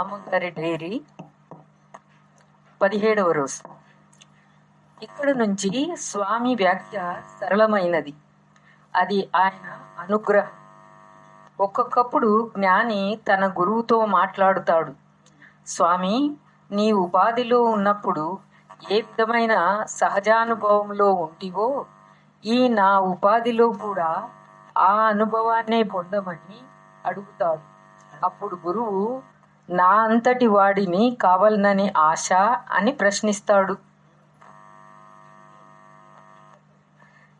అమ్మగారి డైరీ 17వ రోజు. ఇక్కడ నుంచి స్వామి వ్యాఖ్య సరళమైనది. అది ఆయన అనుగ్రహం. ఒక్కొక్కప్పుడు జ్ఞాని తన గురువుతో మాట్లాడుతాడు. స్వామి, నీ ఉపాధిలో ఉన్నప్పుడు ఏ విధమైన సహజానుభవంలో ఉంటివో ఈ నా ఉపాధిలో కూడా ఆ అనుభవాన్నే పొందమని అడుగుతాడు. అప్పుడు గురువు, నా అంతటి వాడిని కావాలనని ఆశ అని ప్రశ్నిస్తాడు.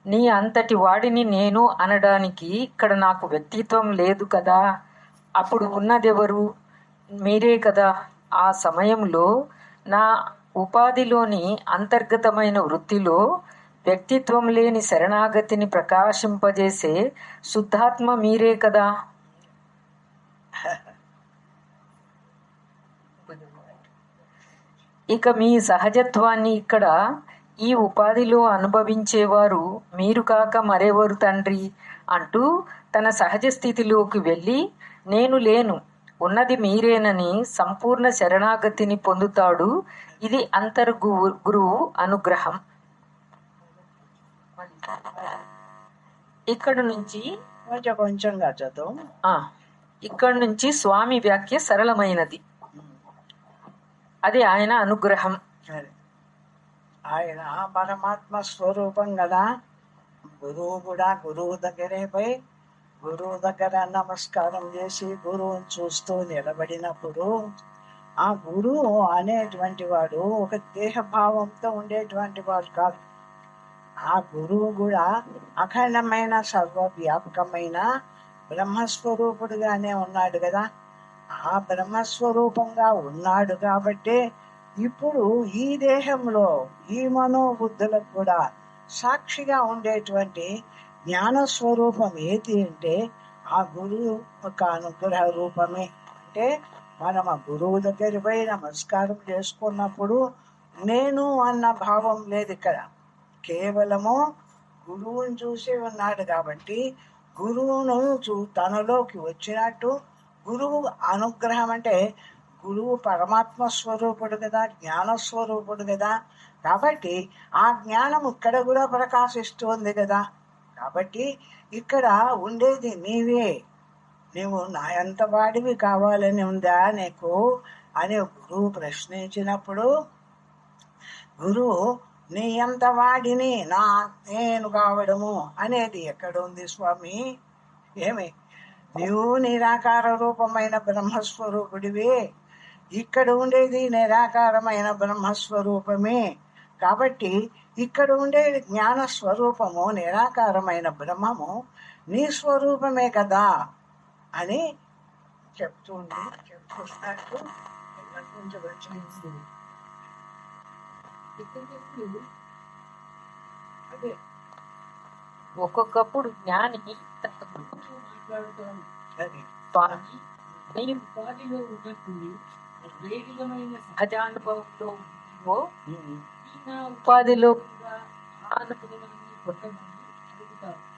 నీ అంతటి వాడిని నేను అనడానికి ఇక్కడ నాకు వ్యక్తిత్వం లేదు కదా, అప్పుడు ఉన్నదెవరు? మీరే కదా. ఆ సమయంలో నా ఉపాధిలోని అంతర్గతమైన వృత్తిలో వ్యక్తిత్వం లేని శరణాగతిని ప్రకాశింపజేసే శుద్ధాత్మ మీరే కదా. ఇక మీ సహజత్వాన్ని ఇక్కడ ఈ ఉపాధిలో అనుభవించేవారు మీరు కాక మరెవరు తండ్రి అంటూ తన సహజ స్థితిలోకి వెళ్ళి నేను లేను, ఉన్నది మీరేనని సంపూర్ణ శరణాగతిని పొందుతాడు. ఇది గురువు అనుగ్రహం. ఇక్కడ నుంచి కొంచెంగా చదువు. ఇక్కడ నుంచి స్వామి వ్యాఖ్య సరళమైనది. అది ఆయన అనుగ్రహం. ఆయన పరమాత్మ స్వరూపం కదా. గురువు కూడా గురువు దగ్గరే పోయి గురువు దగ్గర నమస్కారం చేసి గురువుని చూస్తూ నిలబడినప్పుడు ఆ గురువు అనేటువంటి వాడు ఒక దేహభావంతో ఉండేటువంటి వాడు కాదు. ఆ గురువు కూడా అఖండమైన సర్వవ్యాపకమైన బ్రహ్మస్వరూపుడుగానే ఉన్నాడు కదా. ఆ బ్రహ్మస్వరూపంగా ఉన్నాడు కాబట్టి ఇప్పుడు ఈ దేహంలో ఈ మనోబుద్ధులకు కూడా సాక్షిగా ఉండేటువంటి జ్ఞానస్వరూపం ఏది అంటే ఆ గురువు ఒక అనుగ్రహ రూపమే. అంటే మనం ఆ గురువు దగ్గర పోయి నమస్కారం చేసుకున్నప్పుడు నేను అన్న భావం లేదు. ఇక్కడ కేవలము గురువుని చూసి ఉన్నాడు కాబట్టి గురువును తనలోకి వచ్చినట్టు గురువు అనుగ్రహం అంటే గురువు పరమాత్మ స్వరూపుడు కదా, జ్ఞానస్వరూపుడు కదా. కాబట్టి ఆ జ్ఞానం ఇక్కడ కూడా ప్రకాశిస్తుంది కదా. కాబట్టి ఇక్కడ ఉండేది నీవే. నువ్వు నా ఎంత వాడివి కావాలని ఉందా నీకు అని గురువు ప్రశ్నించినప్పుడు గురువు నీ ఎంత వాడిని నేను కావడము అనేది ఎక్కడ ఉంది స్వామి? ఏమి నీవు నిరాకార రూపమైన బ్రహ్మస్వరూపుడివి, ఇక్కడ ఉండేది నిరాకారమైన బ్రహ్మస్వరూపమే. కాబట్టి ఇక్కడ ఉండేది జ్ఞానస్వరూపము, నిరాకారమైన బ్రహ్మము నీ స్వరూపమే కదా అని చెప్తున్నట్టు అదే ఒక్కొక్కప్పుడు జ్ఞాని మాట్లాడుతాను. ఉపాధిలో ఉన్నప్పుడు ఏ విధమైన సహజానుభవంలో ఉపాధిలో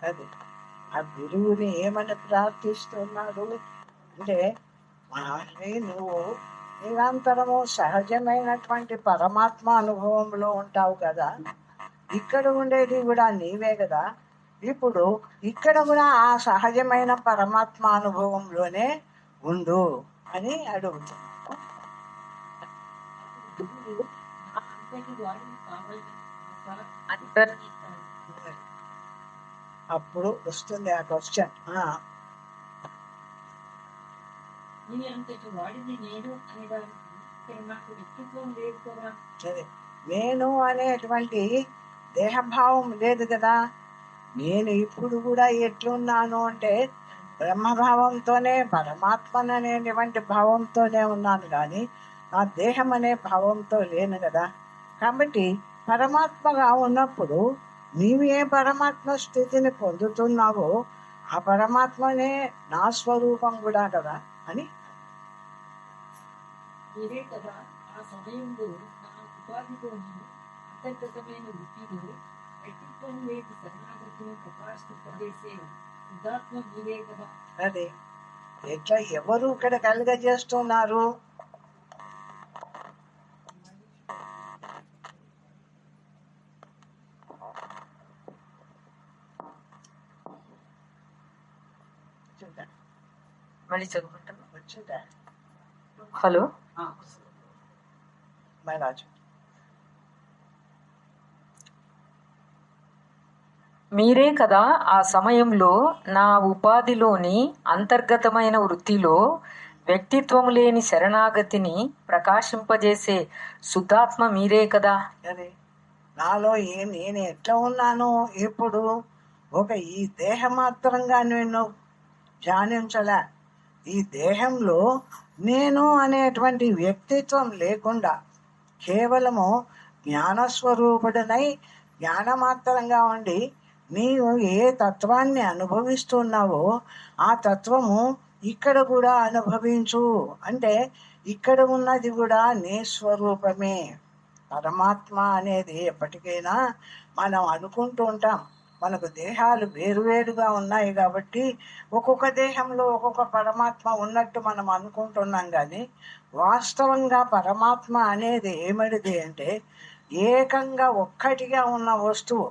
అది ఆ గురువుని ఏమని ప్రార్థిస్తున్నాడు అంటే నువ్వు నిరంతరము సహజమైనటువంటి పరమాత్మ అనుభవంలో ఉంటావు కదా, ఇక్కడ ఉండేది కూడా నీవే కదా. ఇప్పుడు ఇక్కడ కూడా ఆ సహజమైన పరమాత్మ అనుభవంలోనే ఉండు అని అడుగుతున్నాను. అప్పుడు వస్తుంది ఆ క్వశ్చన్. నేను అనేటువంటి దేహభావం లేదు కదా. నేను ఇప్పుడు కూడా ఎట్లున్నాను అంటే బ్రహ్మభావంతోనే పరమాత్మననేటువంటి భావంతోనే ఉన్నాను కానీ నా దేహం అనే భావంతో లేను కదా. కాబట్టి పరమాత్మగా ఉన్నప్పుడు నీవు ఏ పరమాత్మ స్థితిని పొందుతున్నావో ఆ పరమాత్మనే నా స్వరూపం కూడా కదా అని. మీరే కదా ఆ సమయంలో నా ఉపాధిలోని అంతర్గతమైన వృత్తిలో వ్యక్తిత్వం లేని శరణాగతిని ప్రకాశింపజేసే సిద్ధాత్మ మీరే కదా. అదే ఎట్లా ఎవరు ఇక్కడ కలుగజేస్తున్నారు? మళ్ళీ చదువుకుంటాను. వచ్చిందా? హలో, మహారాజు మీరే కదా ఆ సమయంలో నా ఉపాధిలోని అంతర్గతమైన వృత్తిలో వ్యక్తిత్వం లేని శరణాగతిని ప్రకాశింపజేసే శుద్ధాత్మ మీరే కదా. అదే నాలో నేను ఎట్లా ఉన్నాను ఇప్పుడు? ఒక ఈ దేహమాత్రంగా నేను ధ్యానించలే. ఈ దేహంలో నేను అనేటువంటి వ్యక్తిత్వం లేకుండా కేవలము జ్ఞానస్వరూపుడనై జ్ఞానమాత్రంగా ఉండి నీవు ఏ తత్వాన్ని అనుభవిస్తున్నావో ఆ తత్వము ఇక్కడ కూడా అనుభవించు. అంటే ఇక్కడ ఉన్నది కూడా నీ స్వరూపమే. పరమాత్మ అనేది ఎప్పటికైనా మనం అనుకుంటూ ఉంటాం. మనకు దేహాలు వేరువేరుగా ఉన్నాయి కాబట్టి ఒక్కొక్క దేహంలో ఒక్కొక్క పరమాత్మ ఉన్నట్టు మనం అనుకుంటున్నాం. కానీ వాస్తవంగా పరమాత్మ అనేది ఏమిటిది అంటే ఏకంగా ఒక్కటిగా ఉన్న వస్తువు.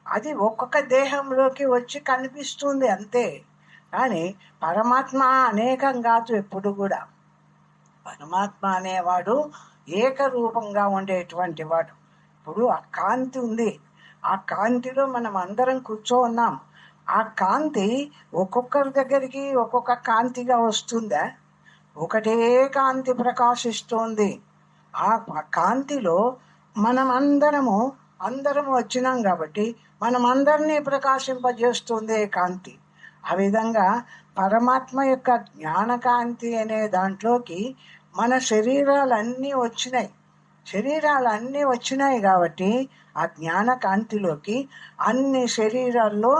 అది ఒక్కొక్క దేహంలోకి వచ్చి కనిపిస్తుంది అంతే. కానీ పరమాత్మ అనేకం కాదు. ఎప్పుడు కూడా పరమాత్మ అనేవాడు ఏకరూపంగా ఉండేటువంటి వాడు. ఇప్పుడు ఆ కాంతి ఉంది, ఆ కాంతిలో మనం అందరం ఉన్నాం. ఆ కాంతి ఒక్కొక్కరి దగ్గరికి ఒక్కొక్క కాంతిగా వస్తుందా? ఒకటే కాంతి ప్రకాశిస్తుంది. ఆ కాంతిలో మనం అందరము వచ్చినాం కాబట్టి మనం అందరినీ ప్రకాశింపజేస్తుంది కాంతి. ఆ విధంగా పరమాత్మ యొక్క జ్ఞానకాంతి అనే దాంట్లోకి మన శరీరాలన్నీ వచ్చినాయి కాబట్టి ఆ జ్ఞాన కాంతిలోకి అన్ని శరీరాల్లో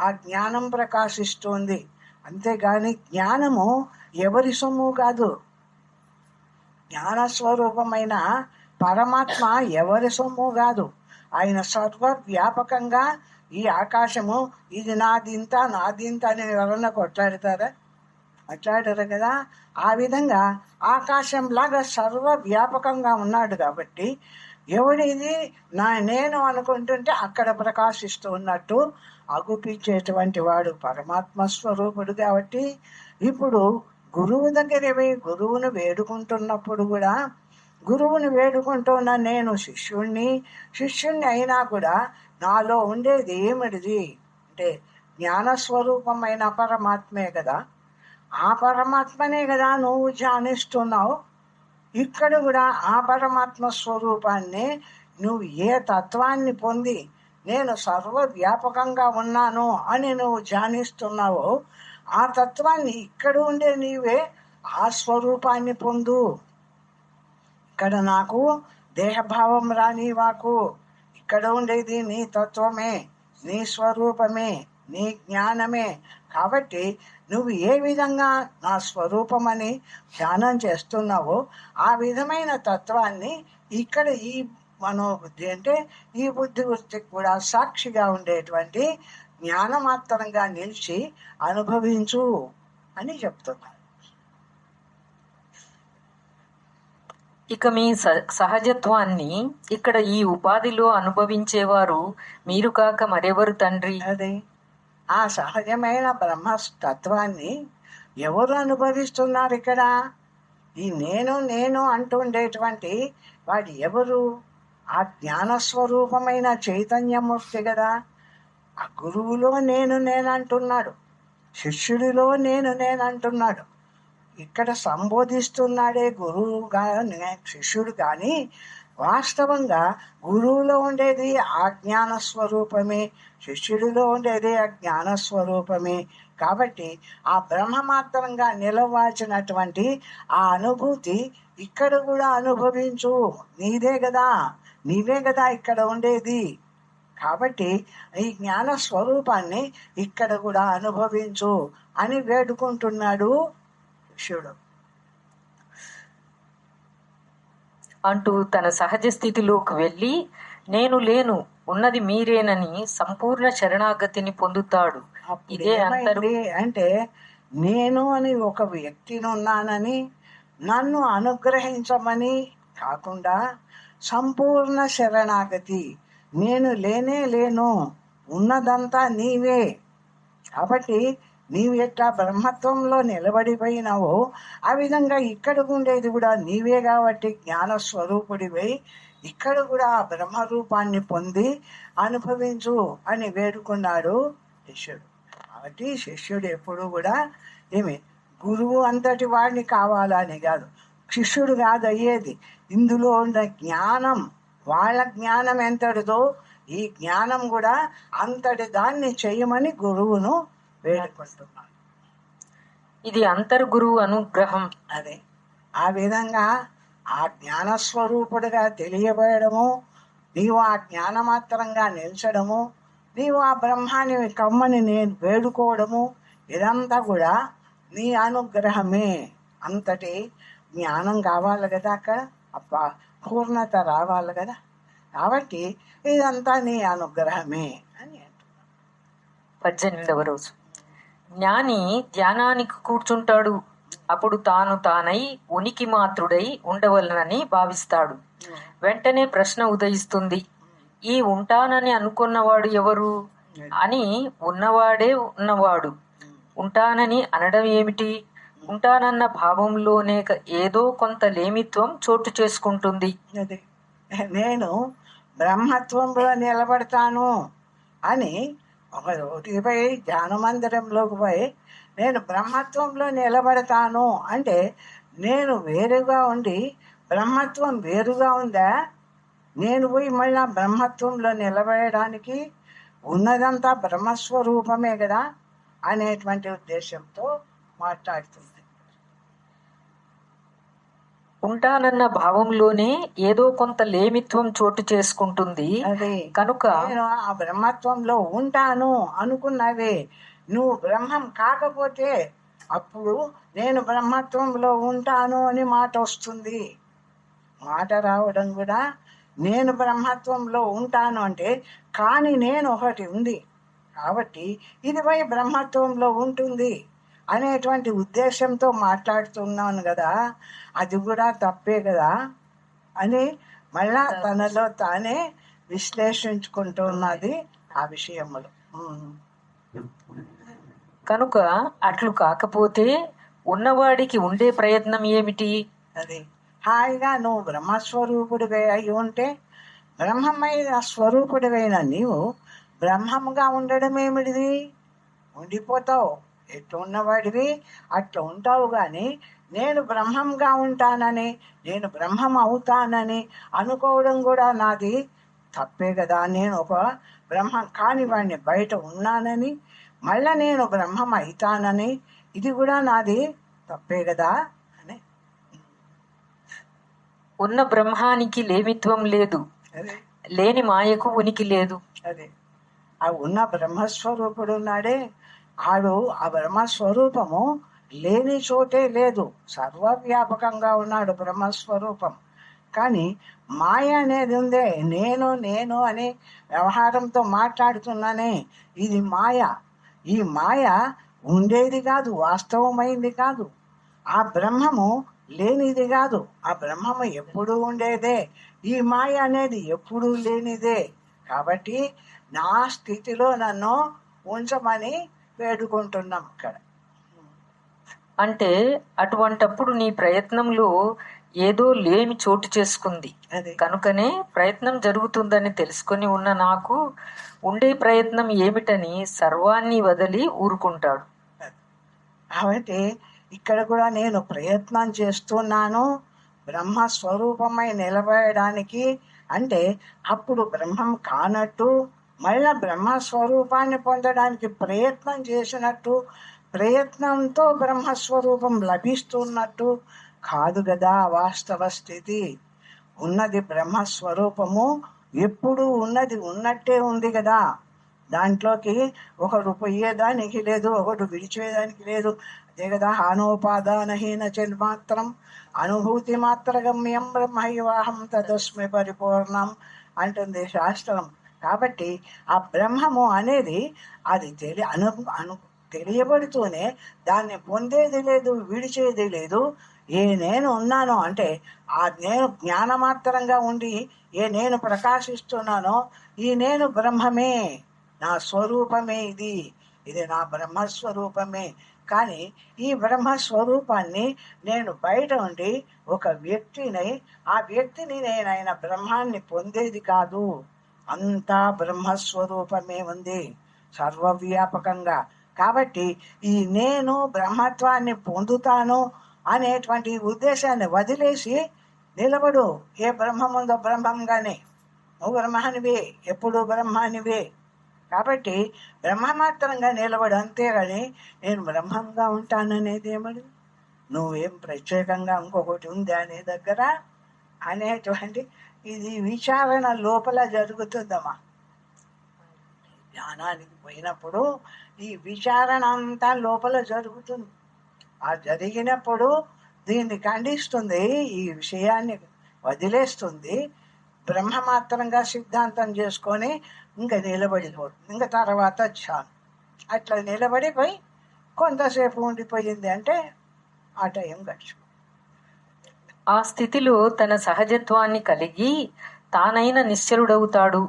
ఆ జ్ఞానం ప్రకాశిస్తుంది. అంతేగాని జ్ఞానము ఎవరి సొమ్ము కాదు. జ్ఞానస్వరూపమైన పరమాత్మ ఎవరి సొమ్ము కాదు. ఆయన సర్వవ్యాపకంగా ఈ ఆకాశము ఇది నాదింత అని ఎవరన్నా మాట్లాడారు కదా. ఆ విధంగా ఆకాశంలాగా సర్వవ్యాపకంగా ఉన్నాడు కాబట్టి ఎవడిది నేను అనుకుంటుంటే అక్కడ ప్రకాశిస్తూ ఉన్నట్టు అగుపించేటువంటి వాడు పరమాత్మ స్వరూపుడు. కాబట్టి ఇప్పుడు గురువు దగ్గర గురువును వేడుకుంటున్నప్పుడు కూడా గురువుని వేడుకుంటున్న నేను శిష్యుణ్ణి అయినా కూడా నాలో ఉండేది ఏమిటిది అంటే జ్ఞానస్వరూపమైన పరమాత్మే కదా. ఆ పరమాత్మనే కదా నువ్వు ధ్యానిస్తున్నావు. ఇక్కడ కూడా ఆ పరమాత్మ స్వరూపాన్ని నువ్వు ఏ తత్వాన్ని పొంది నేను సర్వవ్యాపకంగా ఉన్నాను అని నువ్వు ధ్యానిస్తున్నావో ఆ తత్వాన్ని ఇక్కడ ఉండే నీవే ఆ స్వరూపాన్ని పొందు. ఇక్కడ నాకు దేహభావం రానివాకు. ఇక్కడ ఉండేది నీ తత్వమే, నీ స్వరూపమే, నీ జ్ఞానమే. కాబట్టి నువ్వు ఏ విధంగా నా స్వరూపమని ధ్యానం చేస్తున్నావో ఆ విధమైన తత్వాన్ని ఇక్కడ ఈ మనోబుద్ధి అంటే ఈ బుద్ధి వృత్తికి కూడా సాక్షిగా ఉండేటువంటి జ్ఞానమాత్రంగా నిలిచి అనుభవించు అని చెప్తున్నారు. ఇక మీ సహజత్వాన్ని ఇక్కడ ఈ ఉపాధిలో అనుభవించేవారు మీరు కాక మరెవరు తండ్రి? అదే ఆ సహజమైన బ్రహ్మతత్వాన్ని ఎవరు అనుభవిస్తున్నారు ఇక్కడ? ఈ నేను అంటుండేటువంటి వాడు ఎవరు? ఆ జ్ఞానస్వరూపమైన చైతన్యమూర్తి కదా. ఆ గురువులో నేనంటున్నాడు, శిష్యుడిలో నేనంటున్నాడు. ఇక్కడ సంబోధిస్తున్నాడే గురువుగా శిష్యుడు. కానీ వాస్తవంగా గురువులో ఉండేది ఆ జ్ఞాన స్వరూపమే, శిష్యుడిలో ఉండేది ఆ జ్ఞాన స్వరూపమే. కాబట్టి ఆ బ్రహ్మమాత్రంగా నిలవాల్సినటువంటి ఆ అనుభూతి ఇక్కడ కూడా అనుభవించు. నీవే కదా ఇక్కడ ఉండేది. కాబట్టి ఈ జ్ఞాన స్వరూపాన్ని ఇక్కడ కూడా అనుభవించు అని వేడుకుంటున్నాడు శిష్యుడు. అంటూ తన సహజ స్థితిలోకి వెళ్ళి నేను లేను, ఉన్నది మీరేనని సంపూర్ణ శరణాగతిని పొందుతాడు. ఇదే అంటే నేను అని ఒక వ్యక్తిని ఉన్నానని నన్ను అనుగ్రహించమని కాకుండా సంపూర్ణ శరణాగతి, నేను లేనే లేను, ఉన్నదంతా నీవే. కాబట్టి నీవు ఎట్లా బ్రహ్మత్వంలో నిలబడిపోయినావో ఆ విధంగా ఇక్కడ ఉండేది కూడా నీవే. కాబట్టి జ్ఞానస్వరూపుడివై ఇక్కడ కూడా ఆ బ్రహ్మరూపాన్ని పొంది అనుభవించు అని వేడుకున్నాడు శిష్యుడు. కాబట్టి శిష్యుడు ఎప్పుడు కూడా గురువు అంతటి వాడిని కావాలని కాదు, శిష్యుడు కాదు అయ్యేది. ఇందులో ఉన్న జ్ఞానం, వాళ్ళ జ్ఞానం ఎంతటిదో ఈ జ్ఞానం కూడా అంతటి దాన్ని చేయమని గురువును వేడుకుంటున్నాను. ఇది అంతర్గురువు అనుగ్రహం. అదే ఆ విధంగా ఆ జ్ఞానస్వరూపుడుగా తెలియబడము, నీవు ఆ జ్ఞానమాత్రంగా నిలిచడము, నీవు ఆ బ్రహ్మాన్ని కమ్మని నేను వేడుకోవడము, ఇదంతా కూడా నీ అనుగ్రహమే. అంతటి జ్ఞానం కావాలి కదా, అక్కడ పూర్ణత రావాలి కదా. కాబట్టి ఇదంతా నీ అనుగ్రహమే అని అంటున్నాను. 18వ రోజు. జ్ఞాని ధ్యానానికి కూర్చుంటాడు. అప్పుడు తాను తానై ఉనికి మాత్రుడై ఉండవలనని భావిస్తాడు. వెంటనే ప్రశ్న ఉదయిస్తుంది, ఈ ఉంటానని అనుకున్నవాడు ఎవరు అని. ఉన్నవాడే ఉన్నవాడు. ఉంటానని అనడం ఏమిటి? ఉంటానన్న భావంలోనే ఏదో కొంత లేమిత్వం చోటు చేసుకుంటుంది. అదే నేను బ్రహ్మత్వంలో నిలబడతాను అని ఒక రోటికి పోయి ధ్యాన మందిరంలోకి పోయి నేను బ్రహ్మత్వంలో నిలబడతాను అంటే నేను వేరుగా ఉండి బ్రహ్మత్వం వేరుగా ఉందా? నేను పోయి మళ్ళీ బ్రహ్మత్వంలో నిలబడడానికి ఉన్నదంతా బ్రహ్మస్వరూపమే కదా అనేటువంటి ఉద్దేశంతో మాట్లాడుతుంది. ఉంటానన్న భావంలోనే ఏదో కొంత లేమిత్వం చోటు చేసుకుంటుంది. అదే కనుక నేను ఆ బ్రహ్మత్వంలో ఉంటాను అనుకున్నావే, నువ్వు బ్రహ్మం కాకపోతే అప్పుడు నేను బ్రహ్మత్వంలో ఉంటాను అని మాట వస్తుంది. మాట రావడం కూడా నేను బ్రహ్మత్వంలో ఉంటాను అంటే కానీ నేను ఒకటి ఉంది కాబట్టి ఇది పోయి బ్రహ్మత్వంలో ఉంటుంది అనేటువంటి ఉద్దేశంతో మాట్లాడుతున్నాను కదా, అది కూడా తప్పే కదా అని మళ్ళా తనలో తానే విశ్లేషించుకుంటున్నది ఆ విషయములు. కనుక అట్లు కాకపోతే ఉన్నవాడికి ఉండే ప్రయత్నం ఏమిటి? అది హాయిగా నువ్వు బ్రహ్మస్వరూపుడివై అయి ఉంటే, బ్రహ్మమైన స్వరూపుడివైన నీవు బ్రహ్మముగా ఉండడం ఏమిటిది? ఉండిపోతావు. ఎట్లా ఉన్నవాడివి అట్లా ఉంటావు. కానీ నేను బ్రహ్మంగా ఉంటానని, నేను బ్రహ్మం అవుతానని అనుకోవడం కూడా నాది తప్పే కదా. నేను ఒక బ్రహ్మం కాని వాడిని బయట ఉన్నానని మళ్ళా నేను బ్రహ్మం అవుతానని ఇది కూడా నాది తప్పే కదా అని. ఉన్న బ్రహ్మానికి లేమిత్వం లేదు, అదే లేని మాయకు ఉనికి లేదు. అదే ఆ ఉన్న బ్రహ్మస్వరూపుడు ఉన్నాడే, ఆడు ఆ బ్రహ్మస్వరూపము లేని చోటే లేదు, సర్వవ్యాపకంగా ఉన్నాడు బ్రహ్మస్వరూపం. కానీ మాయ అనేది ఉందే, నేను నేను అని వ్యవహారంతో మాట్లాడుతున్నానే, ఇది మాయ. ఈ మాయ ఉండేది కాదు, వాస్తవమైంది కాదు. ఆ బ్రహ్మము లేనిది కాదు, ఆ బ్రహ్మము ఎప్పుడూ ఉండేదే. ఈ మాయ అనేది ఎప్పుడూ లేనిదే. కాబట్టి నా స్థితిలో నన్ను ఉంచమని వేడుకుంటున్నాం ఇక్కడ. అంటే అటువంటప్పుడు నీ ప్రయత్నంలో ఏదో లేమి చోటు చేసుకుంది. కనుకనే ప్రయత్నం జరుగుతుందని తెలుసుకొని ఉన్న నాకు ఉండే ప్రయత్నం ఏమిటని సర్వాన్ని వదిలి ఊరుకుంటాడు. కాబట్టి ఇక్కడ కూడా నేను ప్రయత్నం చేస్తున్నాను బ్రహ్మస్వరూపమై నిలబడడానికి. అంటే అప్పుడు బ్రహ్మం కానట్టు, మళ్ళా బ్రహ్మస్వరూపాన్ని పొందడానికి ప్రయత్నం చేసినట్టు, ప్రయత్నంతో బ్రహ్మస్వరూపం లభిస్తున్నట్టు కాదు కదా వాస్తవ స్థితి. ఉన్నది బ్రహ్మస్వరూపము, ఎప్పుడు ఉన్నది ఉన్నట్టే ఉంది కదా. దాంట్లోకి ఒకడు పోయేదానికి లేదు, ఒకడు విడిచేదానికి లేదు. అదే కదా హానోపాదానహీన చిన్మాత్రం అనుభూతి మాత్ర గమ్యం బ్రహ్మైవాహం తదస్మి పరిపూర్ణం అంటుంది శాస్త్రం. కాబట్టి ఆ బ్రహ్మము అనేది అది తెలియబడుతూనే దాన్ని పొందేది లేదు, విడిచేది లేదు. ఏ నేను ఉన్నానో అంటే ఆ నేను జ్ఞానమాత్రంగా ఉండి ఏ నేను ప్రకాశిస్తున్నానో ఈ నేను బ్రహ్మమే, నా స్వరూపమే, ఇది నా బ్రహ్మస్వరూపమే. కానీ ఈ బ్రహ్మస్వరూపాన్ని నేను బయట ఉండి ఒక వ్యక్తిని, ఆ వ్యక్తిని నేనైన బ్రహ్మాన్ని పొందేది కాదు. అంతా బ్రహ్మస్వరూపమే ఉంది సర్వవ్యాపకంగా. కాబట్టి ఈ నేను బ్రహ్మత్వాన్ని పొందుతాను అనేటువంటి ఉద్దేశాన్ని వదిలేసి నిలబడు. ఏ బ్రహ్మం ఉందో బ్రహ్మంగానే, నువ్వు బ్రహ్మానివే, ఎప్పుడు బ్రహ్మానివే. కాబట్టి బ్రహ్మమాత్రంగా నిలబడు, అంతేగాని నేను బ్రహ్మంగా ఉంటాననేది ఏమడు, నువ్వేం ప్రత్యేకంగా ఇంకొకటి ఉందా నీ దగ్గర అనేటువంటి ఇది విచారణ లోపల జరుగుతుందమ్మా. జ్ఞానానికి పోయినప్పుడు ఈ విచారణ అంతా లోపల జరుగుతుంది. ఆ జరిగినప్పుడు దీన్ని ఖండిస్తుంది, ఈ విషయాన్ని వదిలేస్తుంది, బ్రహ్మమాత్రంగా సిద్ధాంతం చేసుకొని ఇంకా నిలబడిపోతుంది. ఇంకా తర్వాత ధ్యానం అట్లా నిలబడిపోయి కొంతసేపు ఉండిపోయింది అంటే ఆ టైం గడిచిపోయింది. ఆ స్థితిలో తన సహజత్వాన్ని కలిగి తానైన నిశ్చలుడవుతాడు.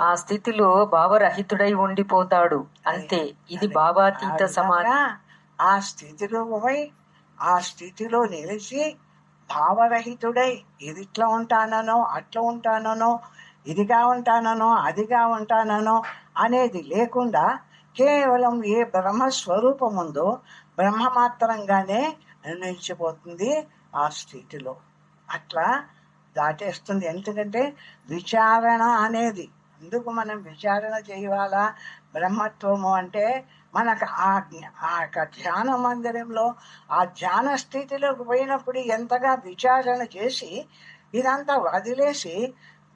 ఆ స్థితిలో భావరహితుడై ఉండిపోతాడు. అంతే, ఇది భావాతీత సమాధి. ఆ స్థితిలో పోయి ఆ స్థితిలో నిలిచి భావరహితుడై ఇది ఇట్లా ఉంటానో అట్లా ఉంటానో, ఇదిగా ఉంటానో అదిగా ఉంటానో అనేది లేకుండా కేవలం ఏ బ్రహ్మస్వరూపం ఉందో బ్రహ్మమాత్రంగానే నిలిచిపోతుంది ఆ స్థితిలో. అట్లా దాటేస్తుంది. ఎందుకంటే విచారణ అనేది, అందుకు మనం విచారణ చేయాలా బ్రహ్మత్వము అంటే మనకు ఆ ధ్యాన మందిరంలో ఆ ధ్యాన స్థితిలోకి పోయినప్పుడు ఎంతగా విచారణ చేసి ఇదంతా వదిలేసి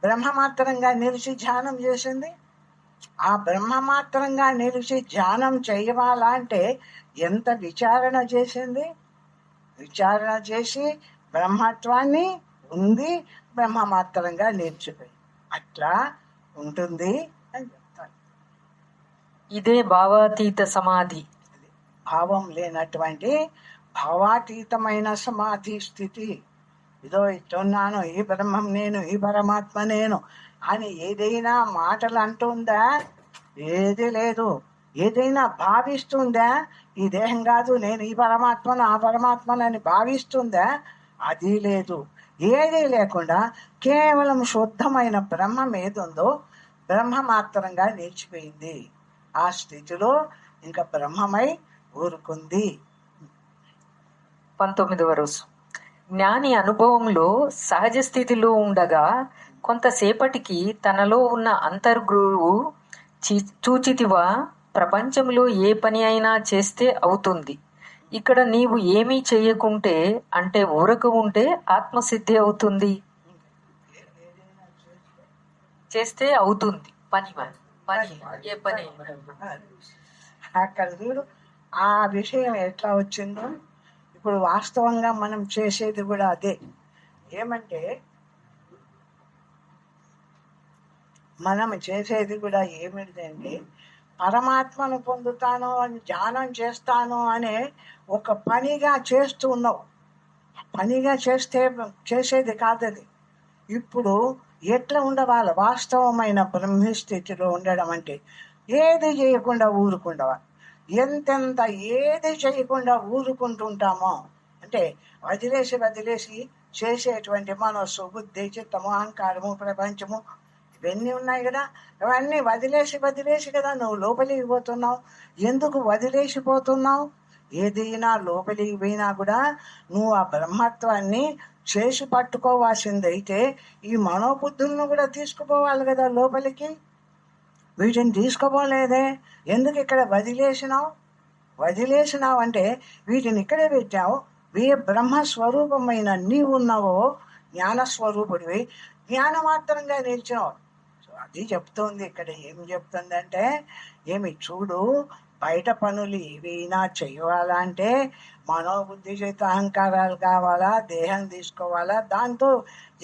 బ్రహ్మమాత్రంగా నిలిచి ధ్యానం చేసింది. ఆ బ్రహ్మమాత్రంగా నిలిచి ధ్యానం చేయవాలంటే ఎంత విచారణ చేసింది. విచారణ చేసి బ్రహ్మత్వాన్ని ఉంది, బ్రహ్మమాత్రంగా నిలిచిపోయి అట్లా ఉంటుంది అని చెప్తారు. ఇదే భావాతీత సమాధి. భావం లేనటువంటి భావాతీతమైన సమాధి స్థితి. ఇదో ఇట్టున్నాను, ఈ బ్రహ్మం నేను, ఈ పరమాత్మ నేను అని ఏదైనా మాటలు అంటుందా? ఏది లేదు. ఏదైనా భావిస్తుందా? ఈ దేహం కాదు, నేను ఈ పరమాత్మను ఆ పరమాత్మను అని భావిస్తుందా? అది లేదు. ఏదీ లేకుండా కేవలం శుద్ధమైన బ్రహ్మం ఏదుందో బ్రహ్మ మాత్రంగా నిలిచిపోయింది. ఆ స్థితిలో ఇంకా బ్రహ్మమై ఊరుకుంది. 19వ రోజు. జ్ఞాని అనుభవంలో సహజ స్థితిలో ఉండగా కొంతసేపటికి తనలో ఉన్న అంతర్గురువు చూచితివా, ప్రపంచంలో ఏ పని అయినా చేస్తే అవుతుంది. ఇక్కడ నీవు ఏమీ చేయకుంటే అంటే ఊరక ఉంటే ఆత్మసిద్ధి అవుతుంది. చేస్తే అవుతుంది పని ఏ పని. అక్కడ చూడు ఆ విషయం ఎట్లా వచ్చిందో. ఇప్పుడు వాస్తవంగా మనం చేసేది కూడా అదే. ఏమంటే మనం చేసేది కూడా ఏమిటంటే పరమాత్మను పొందుతాను అని ధ్యానం చేస్తాను అనే ఒక పనిగా చేస్తూ ఉన్నావు. పనిగా చేసేది కాదది. ఇప్పుడు ఎట్లా ఉండవాలి వాస్తవమైన బ్రహ్మస్థితిలో ఉండడం అంటే ఏది చేయకుండా ఊరుకుండవా. ఎంతెంత ఏది చేయకుండా ఊరుకుంటుంటామో అంటే వదిలేసి చేసేటువంటి మనస్సు, బుద్ధి, చిత్తము, అహంకారము, ప్రపంచము ఇవన్నీ ఉన్నాయి కదా. ఇవన్నీ వదిలేసి కదా నువ్వు లోపలికి పోతున్నావు. ఎందుకు వదిలేసిపోతున్నావు? ఏదైనా లోపలికి పోయినా కూడా నువ్వు ఆ బ్రహ్మత్వాన్ని చేసి పట్టుకోవాల్సిందైతే ఈ మనోబుద్ధులను కూడా తీసుకుపోవాలి కదా లోపలికి. వీటిని తీసుకుపోలేదే. ఎందుకు ఇక్కడ వదిలేసినావు అంటే వీటిని ఇక్కడే పెట్టావు. బ్రహ్మస్వరూపమైన నీవు ఉన్నావో, జ్ఞానస్వరూపుడివి, జ్ఞానమాత్రంగా నిలిచావు. సో అది చెప్తోంది ఇక్కడ. ఏం చెప్తుందంటే ఏమి చూడు, బయట పనులు ఏవైనా చేయాలంటే మనోబుద్ధి చేత అహంకారాలు కావాలా, దేహం తీసుకోవాలా, దాంతో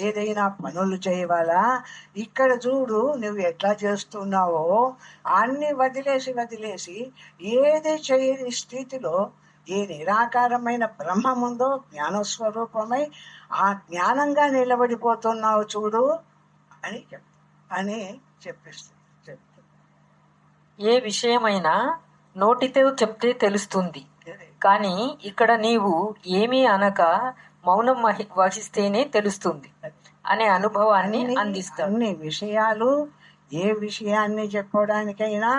ఏదైనా పనులు చేయవాలా. ఇక్కడ చూడు నువ్వు ఎట్లా చేస్తున్నావో అన్ని వదిలేసి ఏది చేయని స్థితిలో ఈ నిరాకారమైన బ్రహ్మముందో జ్ఞానస్వరూపమై ఆ జ్ఞానంగా నిలబడిపోతున్నావు చూడు అని చెప్పిస్తుంది. ఏ విషయమైనా నోటితో చెప్తే తెలుస్తుంది, కానీ ఇక్కడ నీవు ఏమీ అనక మౌనం వహిస్తేనే తెలుస్తుంది అనే అనుభవాన్ని అందిస్తాడు. అన్ని విషయాలు ఏ విషయాన్ని చెప్పడానికైనా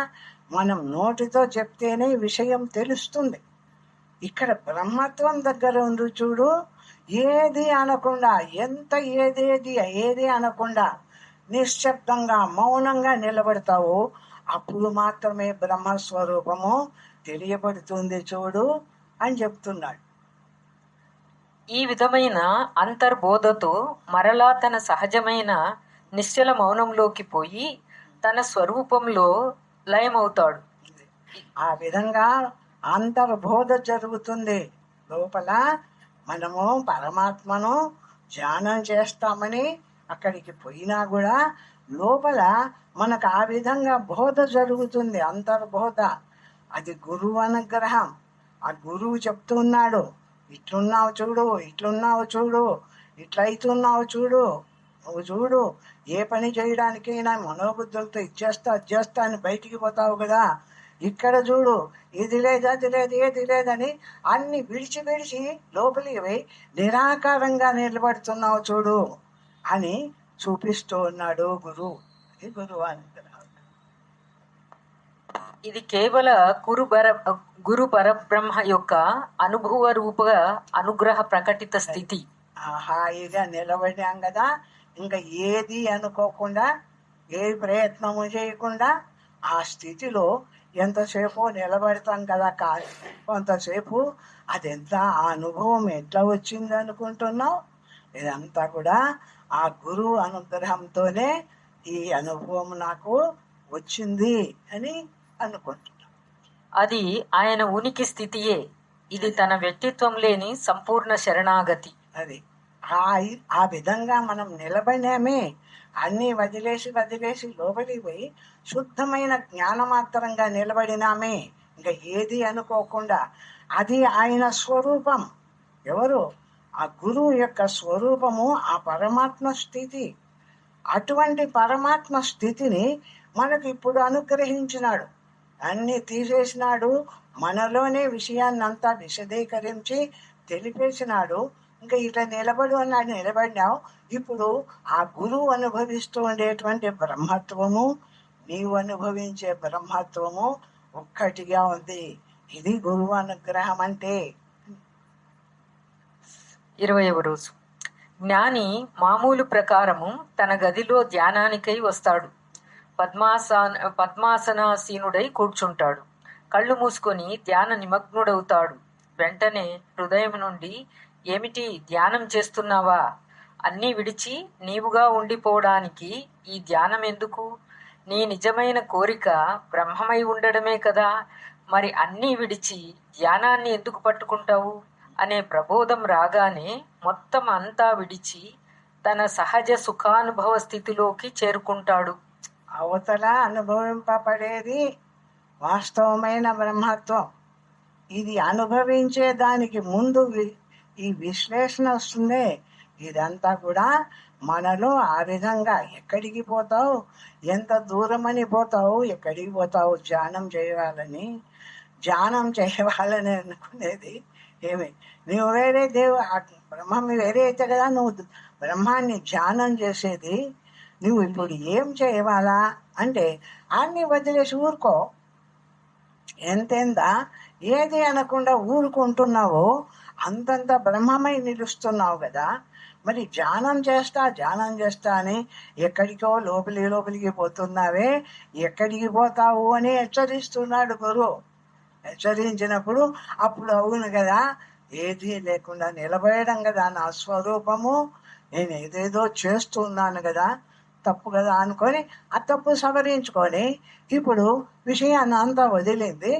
మనం నోటితో చెప్తేనే విషయం తెలుస్తుంది. ఇక్కడ బ్రహ్మత్వం దగ్గర ఉంది చూడు, ఏది అనకుండా, ఎంత ఏది అనకుండా నిశ్శబ్దంగా మౌనంగా నిలబడతావు, అప్పుడు మాత్రమే బ్రహ్మస్వరూపము తెలియబడుతుంది చూడు అని చెప్తున్నాడు. ఈ విధమైన అంతర్బోధతో మరలా తన సహజమైన నిశ్చల మౌనంలోకి పోయి తన స్వరూపంలో లయమవుతాడు. ఆ విధంగా అంతర్బోధ జరుగుతుంది. లోపల మనము పరమాత్మను ధ్యానం చేస్తామని అక్కడికి పోయినా కూడా లోపల మనకు ఆ విధంగా బోధ జరుగుతుంది, అంతర్బోధ. అది గురువు అనుగ్రహం. ఆ గురువు చెప్తున్నాడు, ఇట్లున్నావు చూడు, ఇట్లున్నావు చూడు, ఇట్లయితున్నావు చూడు, నువ్వు చూడు ఏ పని చేయడానికైనా మనోబుద్ధులతో ఇచ్చేస్తా అజ్జేస్తా అని బయటికి పోతావు కదా, ఇక్కడ చూడు ఇది లేదు అది లేదు ఏది లేదని అన్ని విడిచి లోపలికి పోయి నిరాకారంగా నిలబడుతున్నావు చూడు అని చూపిస్తూ ఉన్నాడు గురువు. ఇది గురువు అనుగ్రహం. ఇది కేవల గురు పరబ్రహ్మ యొక్క అనుభవ రూప అనుగ్రహ ప్రకటిత స్థితి. హాయిగా నిలబడాం కదా, ఇంకా ఏది అనుకోకుండా ఏ ప్రయత్నము చేయకుండా ఆ స్థితిలో ఎంతసేపు నిలబడతాం కదా, కొంతసేపు అదెంత ఆ అనుభవం ఎట్లా వచ్చింది అనుకుంటున్నావు. ఇదంతా కూడా ఆ గురువు అనుగ్రహంతోనే ఈ అనుభవం నాకు వచ్చింది అని అనుకుంటున్నా. అది ఆయన ఉనికి స్థితియే. ఇది తన వ్యక్తిత్వం లేని సంపూర్ణ శరణాగతి. అది ఆ విధంగా మనం నిలబడినామే, అన్నీ వదిలేసి లోపలికి పోయి శుద్ధమైన జ్ఞానమాత్రంగా నిలబడినామే, ఇంకా ఏది అనుకోకుండా. అది ఆయన స్వరూపం. ఎవరు? ఆ గురువు యొక్క స్వరూపము ఆ పరమాత్మ స్థితి. అటువంటి పరమాత్మ స్థితిని మనకు ఇప్పుడు అనుగ్రహించినాడు, అన్ని తీసేసినాడు, మనలోనే విషయాన్ని అంతా విశదీకరించి తెలిపేసినాడు. ఇంకా ఇట్లా నిలబడు అన్నాడు, నిలబడినావు. ఇప్పుడు ఆ గురువు అనుభవిస్తూ ఉండేటువంటి బ్రహ్మత్వము నీవు అనుభవించే బ్రహ్మత్వము ఒక్కటిగా ఉంది. ఇది గురువు అనుగ్రహం అంటే. 20వ రోజు. జ్ఞాని మామూలు ప్రకారము తన గదిలో ధ్యానానికై వస్తాడు. పద్మాసనాసీనుడై కూర్చుంటాడు. కళ్ళు మూసుకొని ధ్యాన నిమగ్నుడవుతాడు. వెంటనే హృదయం నుండి, ఏమిటి ధ్యానం చేస్తున్నావా? అన్నీ విడిచి నీవుగా ఉండిపోవడానికి ఈ ధ్యానం ఎందుకు? నీ నిజమైన కోరిక బ్రహ్మమై ఉండడమే కదా, మరి అన్నీ విడిచి ధ్యానాన్ని ఎందుకు పట్టుకుంటావు అనే ప్రబోధం రాగానే మొత్తం అంతా విడిచి తన సహజ సుఖానుభవ స్థితిలోకి చేరుకుంటాడు. అవతల అనుభవింపబడేది వాస్తవమైన బ్రహ్మత్వం. ఇది అనుభవించే దానికి ముందు ఈ విశ్లేషణ వస్తుంది. ఇదంతా కూడా మనలో ఆ విధంగా ఎక్కడికి పోతావు, ఎంత దూరమని పోతావు, ఎక్కడికి పోతావు ధ్యానం చేయాలని అనుకునేది ఏమి? నువ్వు వేరే బ్రహ్మం వేరే అయితే కదా నువ్వు బ్రహ్మాన్ని ధ్యానం చేసేది. నువ్వు ఇప్పుడు ఏం చేయవాలా అంటే అన్ని వదిలేసి ఊరుకో. ఎంతెంత ఏది అనకుండా ఊరుకుంటున్నావో అంతంత బ్రహ్మమై నిలుస్తున్నావు కదా. మరి ధ్యానం చేస్తా అని ఎక్కడికో లోపలికి పోతున్నావే, ఎక్కడికి పోతావు అని హెచ్చరిస్తున్నాడు గురువు. హెచ్చరించినప్పుడు అప్పుడు అవును కదా, ఏది లేకుండా నిలబడడం కదా నా స్వరూపము, నేను ఏదేదో చేస్తున్నాను కదా, తప్పు కదా అనుకొని ఆ తప్పు సవరించుకొని ఇప్పుడు విషయాన్ని అంతా వదిలింది.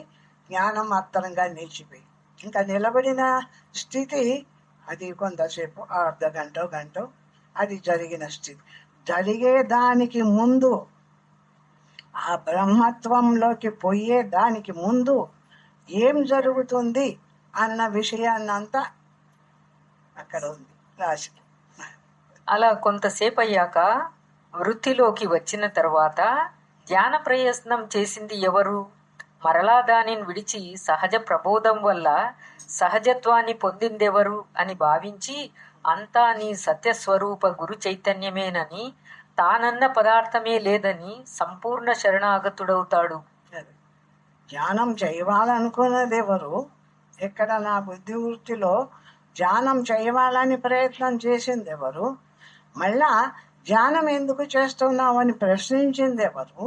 జ్ఞానం మాత్రంగా నిలిచిపోయి ఇంకా నిలబడిన స్థితి అది కొంతసేపు అర్ధ గంట అది జరిగిన స్థితి. జరిగే దానికి ముందు, ఆ బ్రహ్మత్వంలోకి పోయే దానికి ముందు ఏం జరుగుతుంది అన్న విషయాన్నంతా అక్కడ ఉంది రాసి. అలా కొంతసేపు అయ్యాక వృత్తిలోకి వచ్చిన తర్వాత ధ్యాన ప్రయత్నం చేసింది ఎవరు? మరలా దానిని విడిచి సహజ ప్రబోధం వల్ల సహజత్వాన్ని పొందిందెవరు అని భావించి అంతా నీ సత్యస్వరూప గురు చైతన్యమేనని, తానన్న పదార్థమే లేదని సంపూర్ణ శరణాగతుడవుతాడు. ధ్యానం చేయాలనుకున్నది ఎవరు? ఎక్కడ నా బుద్ధి వృత్తిలో ధ్యానం చేయవాలని ప్రయత్నం చేసింది ఎవరు? మళ్ళా ధ్యానం ఎందుకు చేస్తున్నావు అని ప్రశ్నించింది ఎవరు?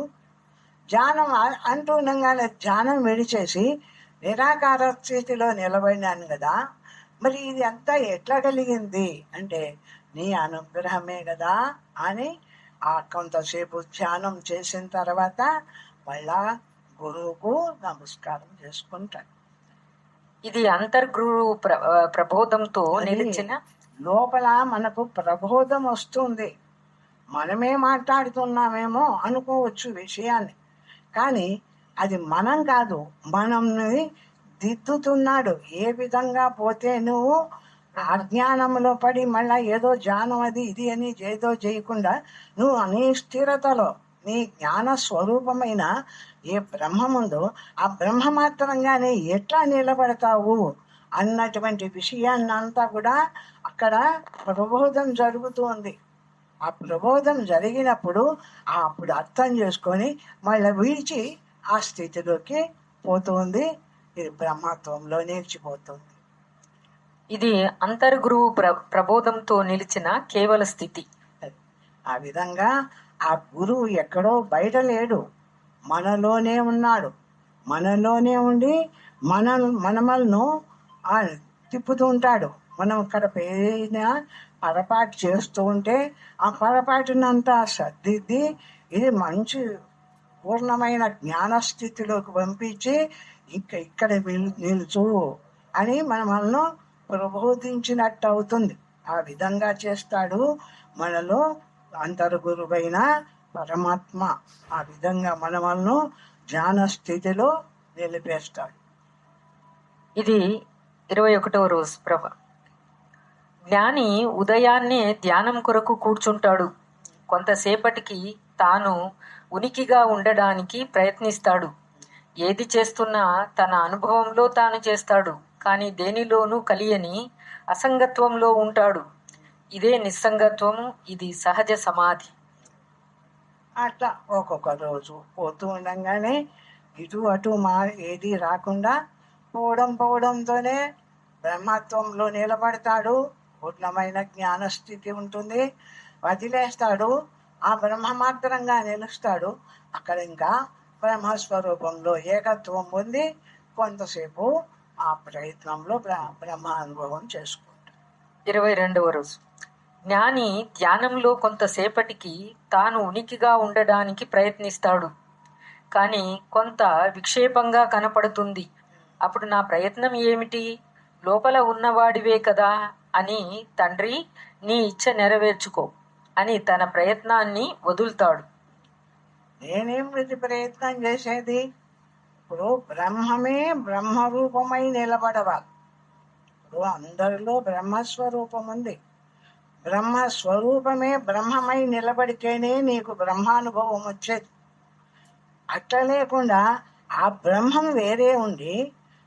ధ్యానం అంటుండగానే ధ్యానం విడిచేసి నిరాకార స్థితిలో నిలబడినాను కదా, మరి ఇది అంతా ఎట్లా కలిగింది అంటే నీ అనుగ్రహమే కదా అని ఆ కొంతసేపు ధ్యానం చేసిన తర్వాత మళ్ళా గురువుకు నమస్కారం చేసుకుంటాడు. ఇది అంతర్గురు ప్రబోధంతో నిలిచిన లోపల మనకు ప్రబోధం వస్తుంది. మనమే మాట్లాడుతున్నామేమో అనుకోవచ్చు విషయాన్ని, కానీ అది మనం కాదు, మనల్ని దిద్దుతున్నాడు. ఏ విధంగా పోతే నువ్వు అజ్ఞానంలో పడి మళ్ళా ఏదో జ్ఞానం అది ఇది అని ఏదో చేయకుండా నువ్వు నీ స్థిరతలో నీ జ్ఞాన స్వరూపమైన ఏ బ్రహ్మం ఉందో ఆ బ్రహ్మ మాత్రంగానే ఎట్లా నిలబడతావు అన్నటువంటి విషయాన్నంతా కూడా అక్కడ ప్రబోధం జరుగుతుంది. ఆ ప్రబోధం జరిగినప్పుడు అప్పుడు అర్థం చేసుకొని మళ్ళీ విడిచి ఆ స్థితిలోకి పోతుంది. ఇది బ్రహ్మత్వంలో నిలిచిపోతుంది. ఇది అంతర్గురు ప్రబోధంతో నిలిచిన కేవల స్థితి. ఆ విధంగా ఆ గురువు ఎక్కడో బయట లేడు, మనలోనే ఉన్నాడు. మనలోనే ఉండి మనమలను తిప్పుతూ ఉంటాడు. మనం ఇక్కడ పేరిన పొరపాటు చేస్తూ ఉంటే ఆ పొరపాటునంతా సర్దిద్ది ఇది మంచి పూర్ణమైన జ్ఞానస్థితిలోకి పంపించి ఇక్కడ నిలుచు అని మనల్ని ప్రబోధించినట్టు అవుతుంది. ఆ విధంగా చేస్తాడు మనలో అంతర్గురువైన పరమాత్మ. ఆ విధంగా మనల్ని ధ్యాన స్థితిలో నిలిపేస్తాడు. ఇది 21వ రోజు ప్రభ. జ్ఞాని ఉదయాన్నే ధ్యానం కొరకు కూర్చుంటాడు. కొంతసేపటికి తాను ఉనికిగా ఉండడానికి ప్రయత్నిస్తాడు. ఏది చేస్తున్నా తన అనుభవంలో తాను చేస్తాడు, కానీ దేనిలోనూ కలియని అసంగత్వంలో ఉంటాడు. ఇదే నిస్సంగత్వము, ఇది సహజ సమాధి. అట్లా ఒక్కొక్క రోజు పోతూ ఉండగానే ఇటు అటు ఏది రాకుండా పోవడంతోనే బ్రహ్మత్వంలో నిలబడతాడు. పూర్ణమైన జ్ఞానస్థితి ఉంటుంది. వదిలేస్తాడు, ఆ బ్రహ్మ మాత్రంగా నిలుస్తాడు. అక్కడ ఇంకా బ్రహ్మస్వరూపంలో ఏకత్వం పొంది కొంతసేపు ఆ ప్రయత్నంలో బ్రహ్మ అనుభవం చేసుకుంటాడు. 22వ రోజు. జ్ఞాని ధ్యానంలో కొంతసేపటికి తాను ఉనికిగా ఉండడానికి ప్రయత్నిస్తాడు, కానీ కొంత విక్షేపంగా కనపడుతుంది. అప్పుడు నా ప్రయత్నం ఏమిటి? లోపల ఉన్నవాడివే కదా అని తండ్రి నీ ఇచ్చ నెరవేర్చుకో అని తన ప్రయత్నాన్ని వదులుతాడు. నేనేం ప్రయత్నం చేసేది? ఇప్పుడు బ్రహ్మమే బ్రహ్మరూపమై నిలబడవాలి. ఇప్పుడు అందరిలో బ్రహ్మస్వరూపం ఉంది. బ్రహ్మస్వరూపమే బ్రహ్మమై నిలబడితేనే నీకు బ్రహ్మానుభవం వచ్చేది. అట్లా లేకుండా ఆ బ్రహ్మం వేరే ఉండి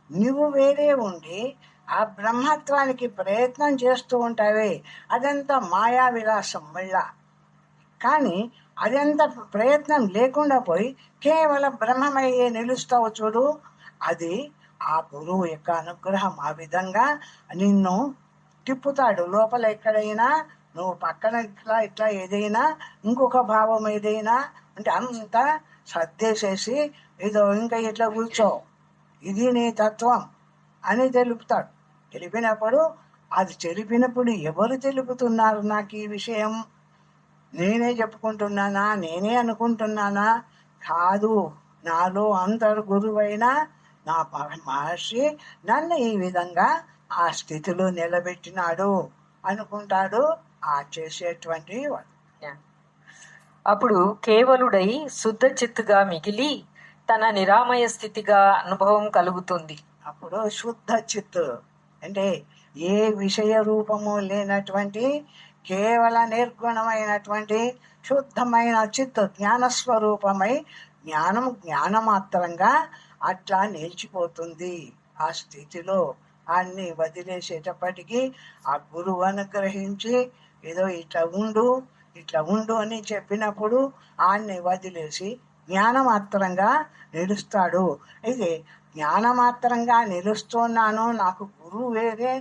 నువ్వు వేరే ఉండి ఆ బ్రహ్మత్వానికి ప్రయత్నం చేస్తూ ఉంటావే, అదంతా మాయా విలాసం మళ్ళా. కానీ అదంత ప్రయత్నం లేకుండా పోయి కేవలం బ్రహ్మమయ్యే నిలుస్తావు చూడు, అది ఆ గురువు యొక్క అనుగ్రహం. ఆ విధంగా నిన్ను తిప్పుతాడు. లోపల ఎక్కడైనా నువ్వు పక్కన ఇట్లా ఏదైనా ఇంకొక భావం ఏదైనా అంటే అంతా సర్దేసేసి ఏదో ఇంకా ఇట్లా కూర్చో, ఇది నీ తత్వం అని తెలుపుతాడు. తెలిపినప్పుడు అది తెలిపినప్పుడు ఎవరు తెలుపుతున్నారు నాకు ఈ విషయం? నేనే చెప్పుకుంటున్నానా? నేనే అనుకుంటున్నానా? కాదు, నాలో అంతర్గురువైన నా మహర్షి నన్ను ఈ విధంగా ఆ స్థితిలో నిలబెట్టినాడు అనుకుంటాడు ఆ చేసేటువంటి వాడు. అప్పుడు కేవలుడై శుద్ధ చిత్తుగా మిగిలి తన నిరామయ స్థితిగా అనుభవం కలుగుతుంది. అప్పుడు శుద్ధ చిత్తు అంటే ఏ విషయ రూపము లేనటువంటి కేవల నిర్గుణమైనటువంటి శుద్ధమైన చిత్తు జ్ఞానస్వరూపమై జ్ఞానమాత్రంగా అట్లా నిలిచిపోతుంది. ఆ స్థితిలో అన్ని వదిలేసేటప్పటికీ ఆ గురువు అనుగ్రహించి ఏదో ఇట్లా ఉండు అని చెప్పినప్పుడు ఆన్ని వదిలేసి జ్ఞానమాత్రంగా నిలుస్తాడు. అయితే జ్ఞానమాత్రంగా నిలుస్తున్నాను, నాకు గురువు వేరే,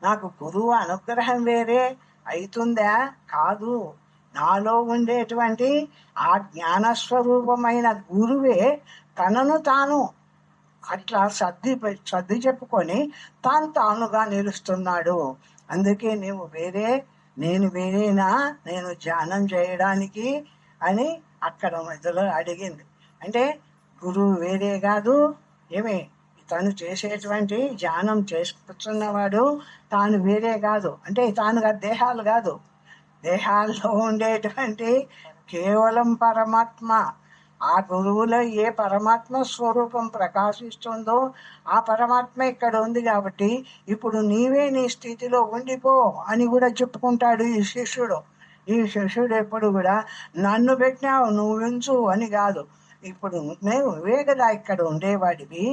నాకు గురువు అనుగ్రహం వేరే అవుతుందా? కాదు. నాలో ఉండేటువంటి ఆ జ్ఞానస్వరూపమైన గురువే తనను తాను అట్లా సర్ది చెప్పుకొని తానుగా నిలుస్తున్నాడు. అందుకే నీవు వేరే, నేను వేరేనా, నేను ధ్యానం చేయడానికి అని అక్కడ మొదలు అడిగింది. అంటే గురువు వేరే కాదు, ఏమే తను చేసేటువంటి ధ్యానం చేసుకున్నవాడు తాను వేరే కాదు. అంటే తాను దేహాలు కాదు, దేహాల్లో ఉండేటువంటి కేవలం పరమాత్మ. ఆ గురువులో ఏ పరమాత్మ స్వరూపం ప్రకాశిస్తుందో ఆ పరమాత్మ ఇక్కడ ఉంది. కాబట్టి ఇప్పుడు నీవే నీ స్థితిలో ఉండిపో అని కూడా చెప్పుకుంటాడు ఈ శిష్యుడు. ఈ శిష్యుడు ఎప్పుడు కూడా నన్ను పెట్టినావు నువ్వు ఉంచు అని కాదు, ఇప్పుడు నువ్వే కదా ఇక్కడ ఉండేవాడివి,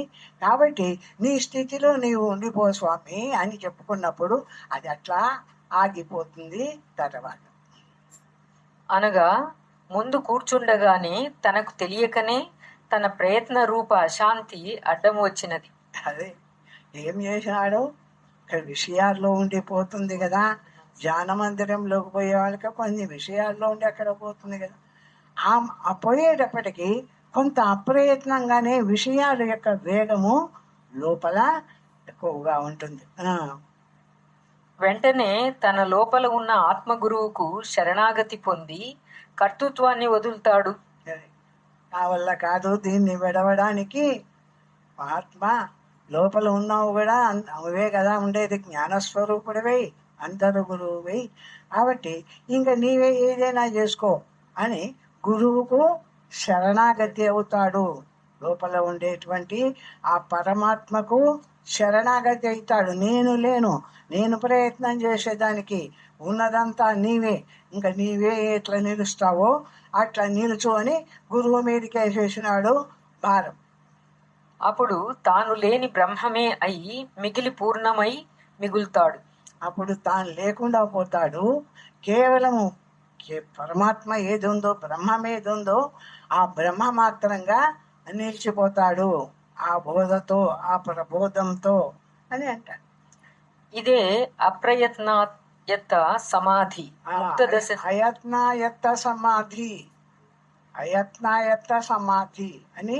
కాబట్టి నీ స్థితిలో నీవు ఉండిపో స్వామి అని చెప్పుకున్నప్పుడు అది అట్లా ఆగిపోతుంది. తర్వాత అనగా ముందు కూర్చుండగానే తనకు తెలియకనే తన ప్రయత్న రూప అశాంతి అడ్డం వచ్చినది. అదే ఏం చేశాడు, ఇక్కడ విషయాల్లో ఉండిపోతుంది కదా. ధ్యాన మందిరంలోకి పోయే వాళ్ళకి కొన్ని విషయాల్లో ఉండి అక్కడ పోతుంది కదా. ఆ పోయేటప్పటికి కొంత అప్రయత్నంగానే విషయాల యొక్క వేగము లోపల ఎక్కువగా ఉంటుంది. వెంటనే తన లోపల ఉన్న ఆత్మగురువుకు శరణాగతి పొంది కర్తృత్వాన్ని వదులుతాడు. నా వల్ల కాదు దీన్ని విడవడానికి, ఆత్మ లోపల ఉన్నావు కూడా అవే కదా ఉండేది, జ్ఞానస్వరూపుడివై అందరు గురువువై, కాబట్టి ఇంకా నీవే ఏదైనా చేసుకో అని గురువుకు శరణాగతి అవుతాడు. లోపల ఉండేటువంటి ఆ పరమాత్మకు శరణాగతి అవుతాడు. నేను ప్రయత్నం చేసేదానికి ఉన్నదంతా నీవే, ఇంకా నీవే ఎట్లా నిలుస్తావో అట్లా నిలుచు అని గురువు మీదకి వేసేసినాడు భారం. అప్పుడు తాను లేని బ్రహ్మమే అయి మిగిలి పూర్ణమై మిగులుతాడు. అప్పుడు తాను లేకుండా పోతాడు. కేవలము పరమాత్మ ఏది ఉందో, బ్రహ్మం ఏది ఉందో ఆ బ్రహ్మ మాత్రంగా నిలిచిపోతాడు ఆ బోధతో, ఆ ప్రబోధంతో అని అంటాడు. ఇదే అప్రయత్నయత్త సమాధి, ముక్త దశ. అయత్నాయత్త సమాధి అని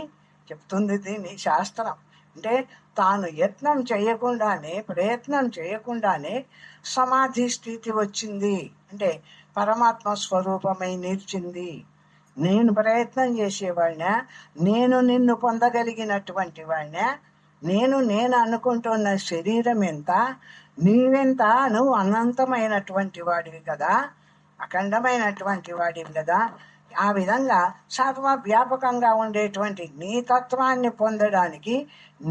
చెప్తుంది దీన్ని శాస్త్రం. అంటే తాను యత్నం చేయకుండానే, ప్రయత్నం చేయకుండానే సమాధి స్థితి వచ్చింది. అంటే పరమాత్మ స్వరూపమై నిలిచింది. నేను ప్రయత్నం చేసేవాడినా, నేను నిన్ను పొందగలిగినటువంటి వాడినా, నేను అనుకుంటున్న శరీరం ఎంత, నీవెంత, నువ్వు అనంతమైనటువంటి వాడివి కదా, అఖండమైనటువంటి వాడివి కదా. ఆ విధంగా సర్వ వ్యాపకంగా ఉండేటువంటి నీ తత్వాన్ని పొందడానికి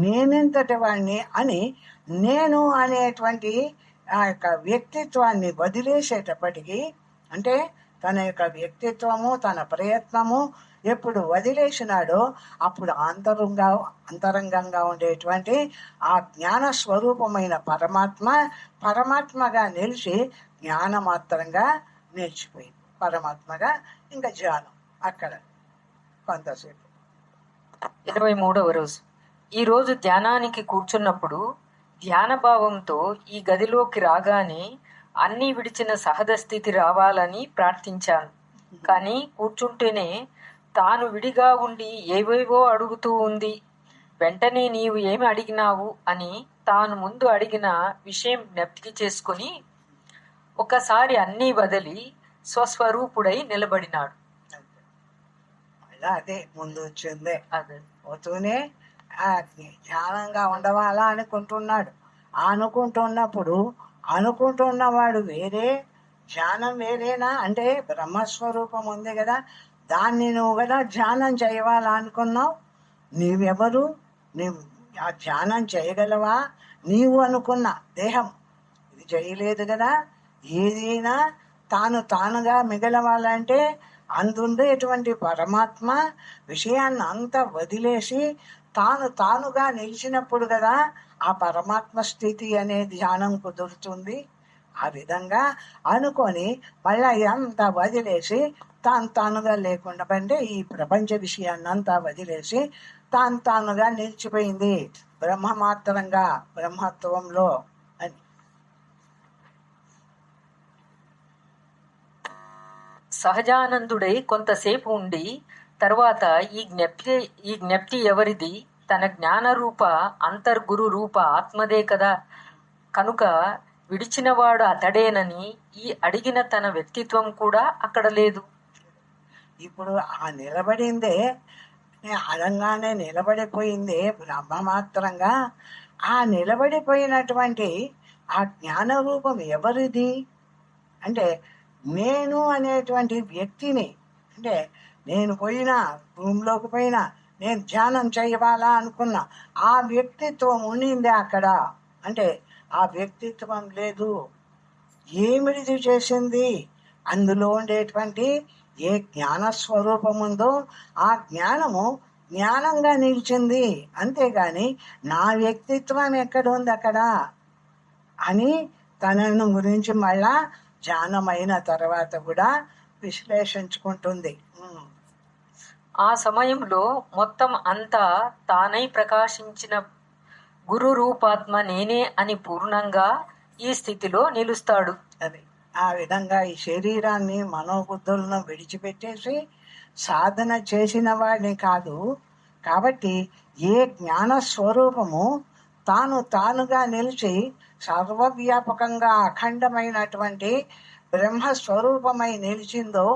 నేనెంతటి వాడిని అని నేను అనేటువంటి ఆ యొక్క వ్యక్తిత్వాన్ని వదిలేసేటప్పటికీ, అంటే తన యొక్క వ్యక్తిత్వము, తన ప్రయత్నము ఎప్పుడు వదిలేసినాడో అప్పుడు అంతరంగంగా ఉండేటువంటి ఆ జ్ఞాన స్వరూపమైన పరమాత్మగా నిలిచి జ్ఞానమాత్రంగా నిలిచిపోయింది. పరమాత్మగా ఇంకా ధ్యానం అక్కడ కొంతసేపు. 23వ రోజు. ఈరోజు ధ్యానానికి కూర్చున్నప్పుడు ధ్యాన భావంతో ఈ గదిలోకి రాగానే అన్నీ విడిచిన సహజ స్థితి రావాలని ప్రార్థించాను. కానీ కూర్చుంటేనే తాను విడిగా ఉండి ఏవేవో అడుగుతూ ఉంది. వెంటనే నీవు ఏమి అడిగినావు అని తాను ముందు అడిగిన విషయం జ్ఞప్తికి చేసుకుని ఒకసారి అన్నీ వదిలి స్వస్వరూపుడై నిలబడినాడు. అదే ముందు వచ్చిందే అదే పోతూనే ఆ ధ్యానంగా ఉండవాలా అనుకుంటున్నాడు. అనుకుంటున్నప్పుడు అనుకుంటున్నవాడు వేరే, ధ్యానం వేరేనా? అంటే బ్రహ్మస్వరూపం ఉంది కదా, దాన్ని నువ్వు కదా ధ్యానం చేయవాలా అనుకున్నావు. నీవెవరు? నీవు ఆ ధ్యానం చేయగలవా? నీవు అనుకున్న దేహం ఇది చేయలేదు కదా. ఏదైనా తానుగా మిగలవాలంటే అందుండేటువంటి పరమాత్మ విషయాన్ని అంతా వదిలేసి తానుగా నిలిచినప్పుడు కదా ఆ పరమాత్మ స్థితి అనే ధ్యానం కుదురుతుంది. ఆ విధంగా అనుకొని మళ్ళీ అంతా వదిలేసి తానుగా లేకుండా అంటే ఈ ప్రపంచ విషయాన్ని అంతా వదిలేసి తానుగా నిలిచిపోయింది బ్రహ్మ మాత్రంగా బ్రహ్మత్వంలో అని. సహజానందుడై కొంతసేపు ఉండి తర్వాత ఈ జ్ఞప్తి ఎవరిది? తన జ్ఞానరూప అంతర్గురు రూప ఆత్మదే కదా. కనుక విడిచినవాడు అతడేనని ఈ అడిగిన తన వ్యక్తిత్వం కూడా అక్కడ లేదు. ఇప్పుడు ఆ నిలబడిందే అడంగానే నిలబడిపోయిందే బ్రహ్మమాత్రంగా. ఆ నిలబడిపోయినటువంటి ఆ జ్ఞానరూపం ఎవరిది అంటే నేను అనేటువంటి వ్యక్తిని. అంటే నేను పోయినా రూమ్లోకి పోయినా నేను ధ్యానం చేయవాలా అనుకున్నా ఆ వ్యక్తిత్వం ఉండింది అక్కడ. అంటే ఆ వ్యక్తిత్వం లేదు. ఏమిడిది చేసింది? అందులో ఉండేటువంటి ఏ జ్ఞాన స్వరూపం ఉందో ఆ జ్ఞానము జ్ఞానంగా నిలిచింది. అంతేగాని నా వ్యక్తిత్వం ఎక్కడుంది అక్కడ అని తనను గురించి మళ్ళా ధ్యానమైన తర్వాత కూడా విశ్లేషించుకుంటుంది. ఆ సమయంలో మొత్తం అంతా తానై ప్రకాశించిన గురు రూపాత్మ నేనే అని పూర్ణంగా ఈ స్థితిలో నిలుస్తాడు. అది ఆ విధంగా ఈ శరీరాన్ని మనోబుద్ధులను విడిచిపెట్టేసి సాధన చేసిన వాడిని కాదు. కాబట్టి ఏ జ్ఞాన స్వరూపము తానుగా నిలిచి సర్వవ్యాపకంగా అఖండమైనటువంటి బ్రహ్మస్వరూపమై నిలిచిందో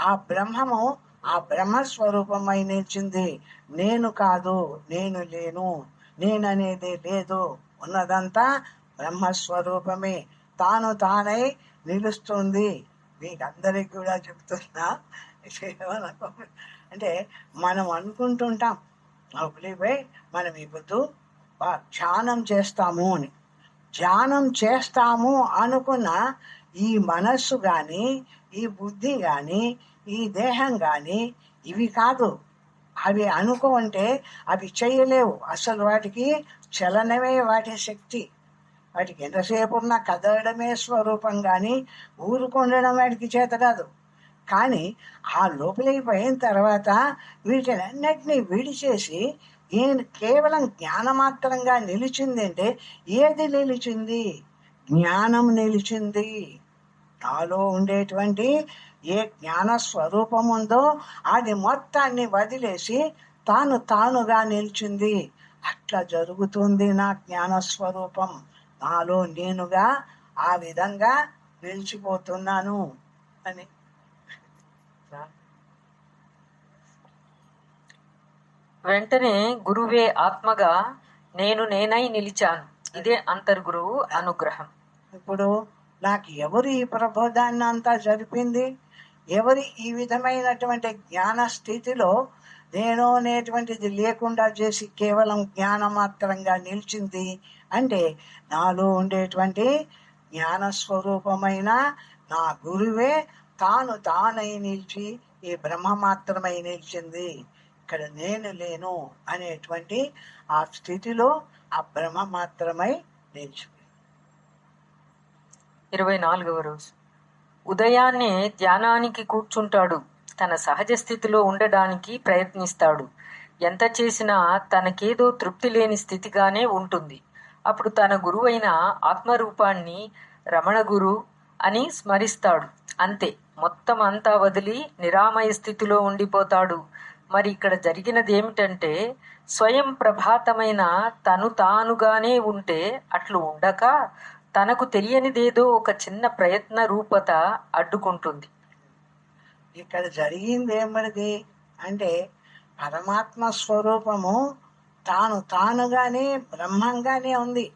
ఆ బ్రహ్మము ఆ బ్రహ్మస్వరూపమై నిలిచింది. నేను కాదు, నేను లేను, నేననేది లేదు. ఉన్నదంతా బ్రహ్మస్వరూపమే తానై నిలుస్తుంది. మీకందరికి కూడా చెప్తున్నా. అంటే మనం అనుకుంటుంటాం పోయి మనం ఈ పొద్దు ధ్యానం చేస్తాము అని. ధ్యానం చేస్తాము అనుకున్న ఈ మనస్సు కానీ ఈ బుద్ధి కానీ ఈ దేహం కానీ ఇవి కాదు. అవి అనుకుంటే అవి చేయలేవు. అసలు వాటికి చలనమే వాటి శక్తి. వాటికి ఎంతసేపు ఉన్నా కదలడమే స్వరూపం, కానీ ఊరుకుండడం వాటికి చేత కాదు. కానీ ఆ లోపలికి పోయిన తర్వాత వీటినన్నిటినీ విడిచేసి కేవలం జ్ఞానమాత్రంగా నిలిచింది. అంటే ఏది నిలిచింది? జ్ఞానం నిలిచింది. నాలో ఉండేటువంటి ఏ జ్ఞాన స్వరూపం ఉందో అది మొత్తాన్ని వదిలేసి తానుగా నిలిచింది. అట్లా జరుగుతుంది నా జ్ఞాన స్వరూపం. నాలో నేనుగా ఆ విధంగా నిలిచిపోతున్నాను అని. వెంటనే గురువే ఆత్మగా నేనై నిలిచాను. ఇదే అంతర్గురువు అనుగ్రహం. ఇప్పుడు నాకు ఎవరు ఈ ప్రబోధాన్ని అంతా జరిపింది? ఎవరి ఈ విధమైనటువంటి జ్ఞాన స్థితిలో నేను అనేటువంటిది లేకుండా చేసి కేవలం జ్ఞానమాత్రంగా నిలిచింది అంటే నాలో ఉండేటువంటి జ్ఞానస్వరూపమైన నా గురువే తానై నిలిచి ఈ బ్రహ్మ మాత్రమై నిలిచింది. ఇక్కడ నేను లేను అనేటువంటి ఆ స్థితిలో ఆ బ్రహ్మ మాత్రమై నిలిచింది. 24వ రోజు. ఉదయాన్నే ధ్యానానికి కూర్చుంటాడు. తన సహజ స్థితిలో ఉండడానికి ప్రయత్నిస్తాడు. ఎంత చేసినా తనకేదో తృప్తి లేని స్థితిగానే ఉంటుంది. అప్పుడు తన గురువైన ఆత్మరూపాన్ని రమణ గురు అని స్మరిస్తాడు. అంతే, మొత్తం అంతా వదిలి నిరామయ స్థితిలో ఉండిపోతాడు. మరి ఇక్కడ జరిగినది ఏమిటంటే స్వయం ప్రభాతమైన తానుగానే ఉంటే అట్లు ఉండక తనకు తెలియనిదేదో ఒక చిన్న ప్రయత్న రూపత అడ్డుకుంటుంది. ఇక్కడ జరిగింది ఏమిటి అంటే పరమాత్మ స్వరూపము తానుగానే బ్రహ్మంగానే ఉంది,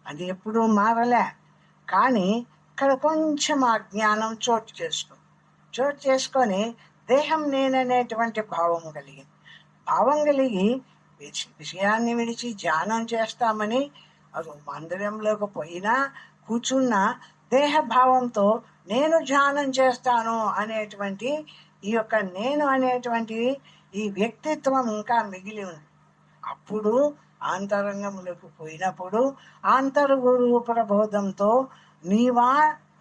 అది ఎప్పుడూ మారలే. కానీ ఇక్కడ కొంచెం ఆ జ్ఞానం చోటు చేసుకొని దేహం నేననేటువంటి భావం కలిగి విషయాన్ని విడిచి ధ్యానం చేస్తామని అది మందిరంలోకి పోయినా కూర్చున్న దేహభావంతో నేను ధ్యానం చేస్తాను అనేటువంటి ఈ యొక్క నేను అనేటువంటి ఈ వ్యక్తిత్వం ఇంకా మిగిలి ఉంది. అప్పుడు ఆంతరంగంలోకి పోయినప్పుడు ఆంతర్గురు ప్రబోధంతో నీవా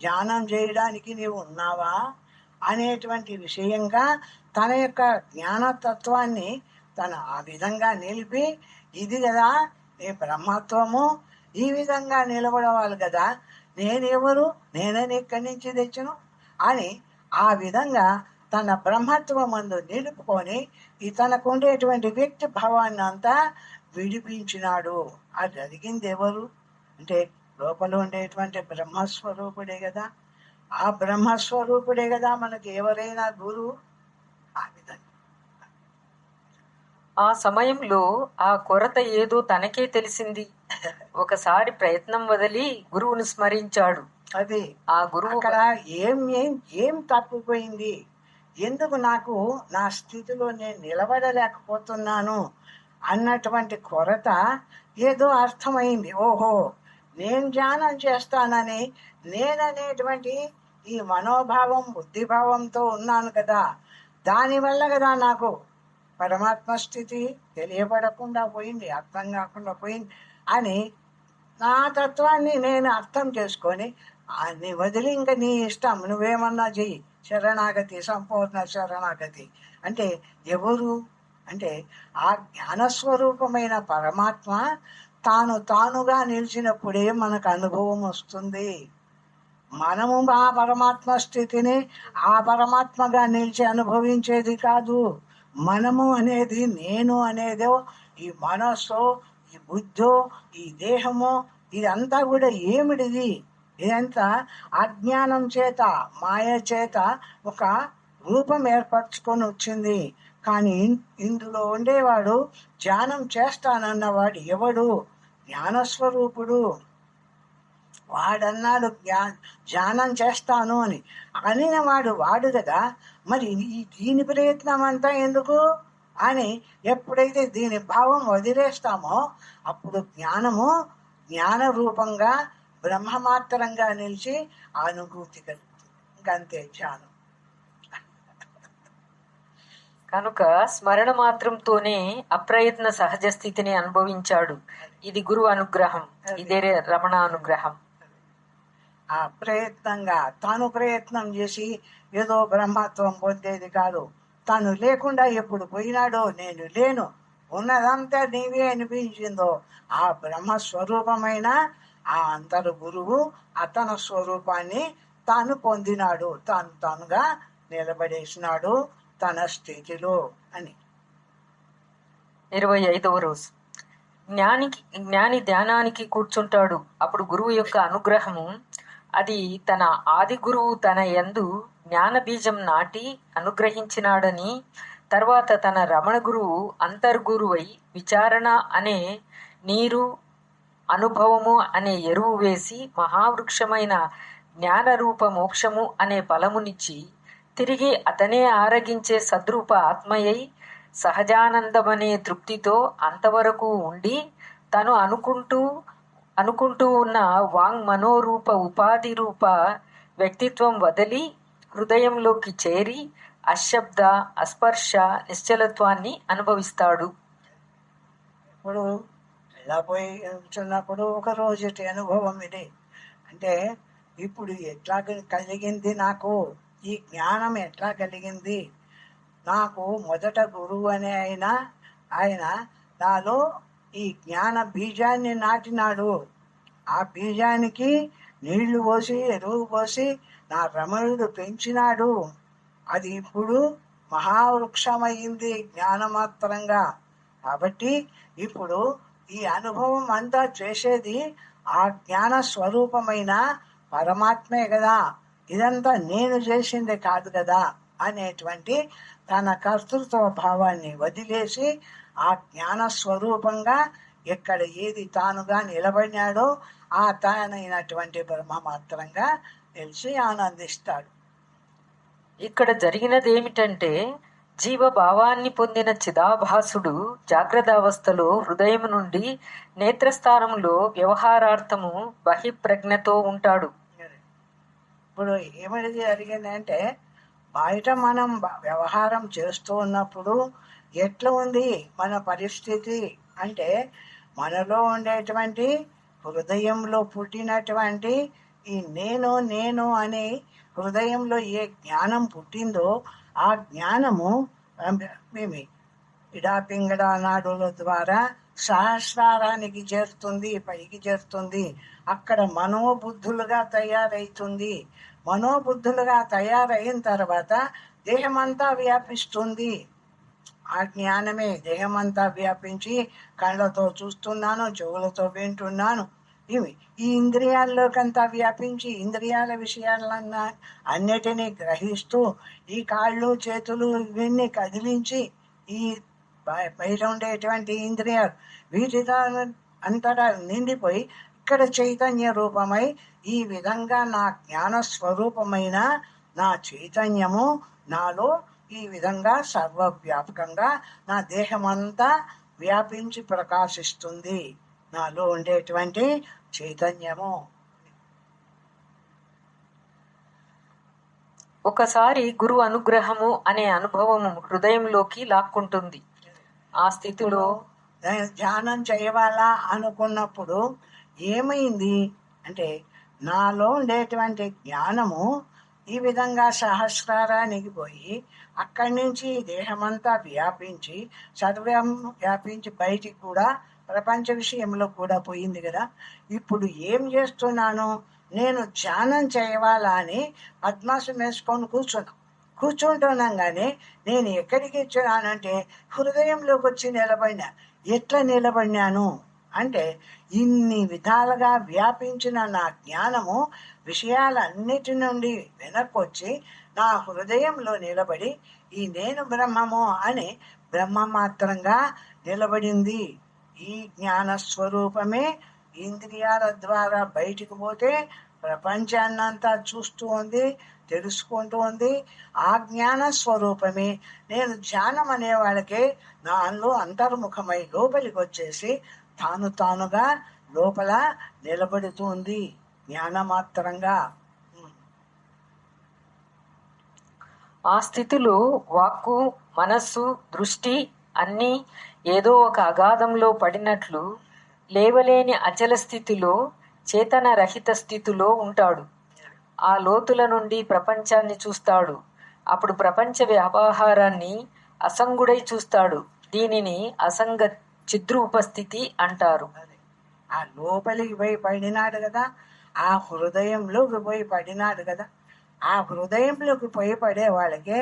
ధ్యానం చేయడానికి నీవు ఉన్నావా అనేటువంటి విషయంగా తన యొక్క జ్ఞానతత్వాన్ని తను ఆ విధంగా నిలిపి, ఇది కదా నీ బ్రహ్మత్వము, ఈ విధంగా నిలబడవాలి కదా, నేనెవరు, నేనని ఎక్కడి నుంచి తెచ్చును అని ఆ విధంగా తన బ్రహ్మత్వమందు నిలుపుకొని తనకు ఉండేటువంటి వ్యక్తి భావాన్ని అంతా విడిపించినాడు. అది జరిగింది ఎవరు అంటే లోపల ఉండేటువంటి బ్రహ్మస్వరూపుడే కదా. ఆ బ్రహ్మస్వరూపుడే కదా మనకి ఎవరైనా గురువు. ఆ విధంగా ఆ సమయంలో ఆ కొరత ఏదో తనకే తెలిసింది. ఒకసారి ప్రయత్నం వదిలి గురువును స్మరించాడు. అది ఆ గురువు అక్కడ ఏం తప్పిపోయింది, ఎందుకు నాకు నా స్థితిలో నేను నిలబడలేకపోతున్నాను అన్నటువంటి కొరత ఏదో అర్థమైంది. ఓహో, నేను ధ్యానం చేస్తానని నేననేటువంటి ఈ మనోభావం బుద్ధిభావంతో ఉన్నాను కదా, దానివల్ల కదా నాకు పరమాత్మ స్థితి తెలియబడకుండా పోయింది, అర్థం కాకుండా పోయింది అని నా తత్వాన్ని నేను అర్థం చేసుకొని నీ వదిలి ఇంకా నీ ఇష్టం నువ్వేమన్నా చెయ్యి, శరణాగతి, సంపూర్ణ శరణాగతి అంటే ఎవరు అంటే ఆ జ్ఞానస్వరూపమైన పరమాత్మ తానుగా నిలిచినప్పుడే మనకు అనుభవం వస్తుంది. మనము ఆ పరమాత్మ స్థితిని ఆ పరమాత్మగా నిలిచి అనుభవించేది కాదు. మనము అనేది, నేను అనేదో, ఈ మనస్సు, ఈ బుద్ధో, ఈ దేహము, ఇదంతా కూడా ఏమిటిది, ఇదంతా అజ్ఞానం చేత, మాయ చేత ఒక రూపం ఏర్పరచుకొని వచ్చింది. కానీ ఇందులో ఉండేవాడు ధ్యానం చేస్తానన్నవాడు ఎవడు? జ్ఞానస్వరూపుడు. వాడన్నాడు ధ్యానం చేస్తాను అని, అనిన వాడు కదా. మరి దీని ప్రయత్నం అంతా ఎందుకు అని ఎప్పుడైతే దీని భావం వదిలేస్తామో అప్పుడు జ్ఞాన రూపంగా బ్రహ్మమాత్రంగా నిలిచి అనుభూతి కలుగుతుంది. ఇంకంతే ధ్యానం. కనుక స్మరణ మాత్రంతోనే అప్రయత్న సహజ స్థితిని అనుభవించాడు. ఇది గురు అనుగ్రహం, ఇదే రమణ అనుగ్రహం. ఆ ప్రయత్నంగా తాను ప్రయత్నం చేసి ఏదో బ్రహ్మత్వం పొందేది కాదు. తను లేకుండా ఎప్పుడు పోయినాడో, నేను లేను, ఉన్నదంతా నీవే అనిపించిందో, ఆ బ్రహ్మస్వరూపమైన ఆ అంతరు గురువు అతని స్వరూపాన్ని తాను పొందినాడు, తానుగా నిలబడేసినాడు తన స్థితిలో అని. 25వ రోజు. జ్ఞాని ధ్యానానికి కూర్చుంటాడు. అప్పుడు గురువు యొక్క అనుగ్రహము, అది తన ఆది గురువు తన యందు జ్ఞాన బీజం నాటి అనుగ్రహించినాడని, తర్వాత తన రమణ గురువు అంతర్గురువై విచారణ అనే నీరు, అనుభవము అనే ఎరువు వేసి మహావృక్షమైన జ్ఞానరూప మోక్షము అనే ఫలమునిచ్చి తిరిగి అతనే ఆరగించే సద్రూప ఆత్మయై సహజానందమనే తృప్తితో అంతవరకు ఉండి తను అనుకుంటూ ఉన్న వాంగ్ మనోరూప ఉపాధి రూప వ్యక్తిత్వం వదిలి హృదయంలోకి చేరి అశబ్ద అస్పర్శ నిశ్చలత్వాన్ని అనుభవిస్తాడు. ఇప్పుడు ఇలా పోయి కూర్చున్నప్పుడు ఒక రోజుటి అనుభవం ఇది. అంటే ఇప్పుడు ఎట్లా కలిగింది నాకు ఈ జ్ఞానం, ఎట్లా కలిగింది నాకు? మొదట గురువు అనే ఆయన నాలో ఈ జ్ఞాన బీజాన్ని నాటినాడు. ఆ బీజానికి నీళ్లు పోసి ఎరువు పోసి నా రమణుడు పెంచినాడు. అది ఇప్పుడు మహావృక్షమైంది జ్ఞానమాత్రంగా. కాబట్టి ఇప్పుడు ఈ అనుభవం అంతా చేసేది ఆ జ్ఞాన స్వరూపమైన పరమాత్మే కదా, ఇదంతా నేను చేసిందే కాదు కదా అనేటువంటి తన కర్తృత్వ భావాన్ని వదిలేసి ఆ జ్ఞాన స్వరూపంగా ఎక్కడ ఏది తానుగా నిలబడినాడో ఆ తానైనటువంటి బ్రహ్మ మాత్రంగా తెలిసి ఆనందిస్తాడు. ఇక్కడ జరిగినదేమిటంటే జీవభావాన్ని పొందిన చిదాభాసుడు జాగ్రత్తావస్థలో హృదయం నుండి నేత్రస్థానంలో వ్యవహారార్థము బహిప్రజ్ఞతో ఉంటాడు. ఇప్పుడు ఏమిటి జరిగిందంటే బయట మనం వ్యవహారం చేస్తూ ఉన్నప్పుడు ఎట్లా ఉంది మన పరిస్థితి అంటే మనలో ఉండేటువంటి హృదయంలో పుట్టినటువంటి ఈ నేను నేను అనే హృదయంలో ఏ జ్ఞానం పుట్టిందో ఆ జ్ఞానము మేము ఇడాపింగడ నాడుల ద్వారా సహస్రారానికి చేరుతుంది, పైకి చేరుతుంది. అక్కడ మనోబుద్ధులుగా తయారవుతుంది. మనోబుద్ధులుగా తయారైన తర్వాత దేహమంతా వ్యాపిస్తుంది. ఆ జ్ఞానమే దేహమంతా వ్యాపించి కళ్ళతో చూస్తున్నాను, చెవులతో వింటున్నాను, ఇవి ఈ ఇంద్రియాల్లోకంతా వ్యాపించి ఇంద్రియాల విషయాలన్నా అన్నిటినీ గ్రహిస్తూ ఈ కాళ్ళు చేతులు ఇవన్నీ కదిలించి ఈ బయట ఉండేటువంటి ఇంద్రియాలు వీటితో అంతటా నిండిపోయి ఇక్కడ చైతన్య రూపమై ఈ విధంగా నా జ్ఞాన స్వరూపమైన నా చైతన్యము నాలో ఈ విధంగా సర్వవ్యాపకంగా నా దేహమంతా వ్యాపించి ప్రకాశిస్తుంది. నాలో ఉండేటువంటి చైతన్యము. ఒకసారి గురు అనుగ్రహము అనే అనుభవము హృదయంలోకి లాక్కుంటుంది. ఆ స్థితిలో ధ్యానం చేయవాలా అనుకున్నప్పుడు ఏమైంది అంటే నాలో ఉండేటువంటి జ్ఞానము ఈ విధంగా సహస్రారానికి పోయి అక్కడి నుంచి దేహమంతా వ్యాపించి సర్వం వ్యాపించి బయటికి కూడా ప్రపంచ విషయంలో కూడా పోయింది కదా. ఇప్పుడు ఏం చేస్తున్నాను, నేను ధ్యానం చేయవాలా అని పద్మాసం వేసుకొని కూర్చుంటున్నాం. కానీ నేను ఎక్కడికి ఇచ్చినానంటే హృదయంలోకి వచ్చి నిలబడినా. ఎట్లా నిలబడినాను అంటే ఇన్ని విధాలుగా వ్యాపించిన నా జ్ఞానము విషయాలన్నిటి నుండి వెనక్కొచ్చి నా హృదయంలో నిలబడి ఈ నేను బ్రహ్మము అని బ్రహ్మ మాత్రంగా నిలబడింది. ఈ జ్ఞాన స్వరూపమే ఇంద్రియాల ద్వారా బయటికి పోతే ప్రపంచాన్నంతా చూస్తూ ఉంది, తెలుసుకుంటూ ఉంది. ఆ జ్ఞాన స్వరూపమే నేను ధ్యానం అనే వాళ్ళకే నాలో అంతర్ముఖమై లోపలికి వచ్చేసి తానుగా లోపల నిలబడుతుంది జ్ఞానమాత్రంగా. ఆ స్థితిలో వాక్కు, మనస్సు, దృష్టి అన్నీ ఏదో ఒక అగాధంలో పడినట్లు లేవలేని అచల స్థితిలో, చేతన రహిత స్థితిలో ఉంటాడు. ఆ లోతుల నుండి ప్రపంచాన్ని చూస్తాడు. అప్పుడు ప్రపంచ వ్యవహారాన్ని అసంగుడై చూస్తాడు. దీనిని అసంగ చిద్రూపస్థితి అంటారు. ఆ లోపలికి పోయి పడినాడు కదా, ఆ హృదయంలోకి పోయి పడినాడు కదా. ఆ హృదయంలోకి పోయి పడే వాళ్ళకే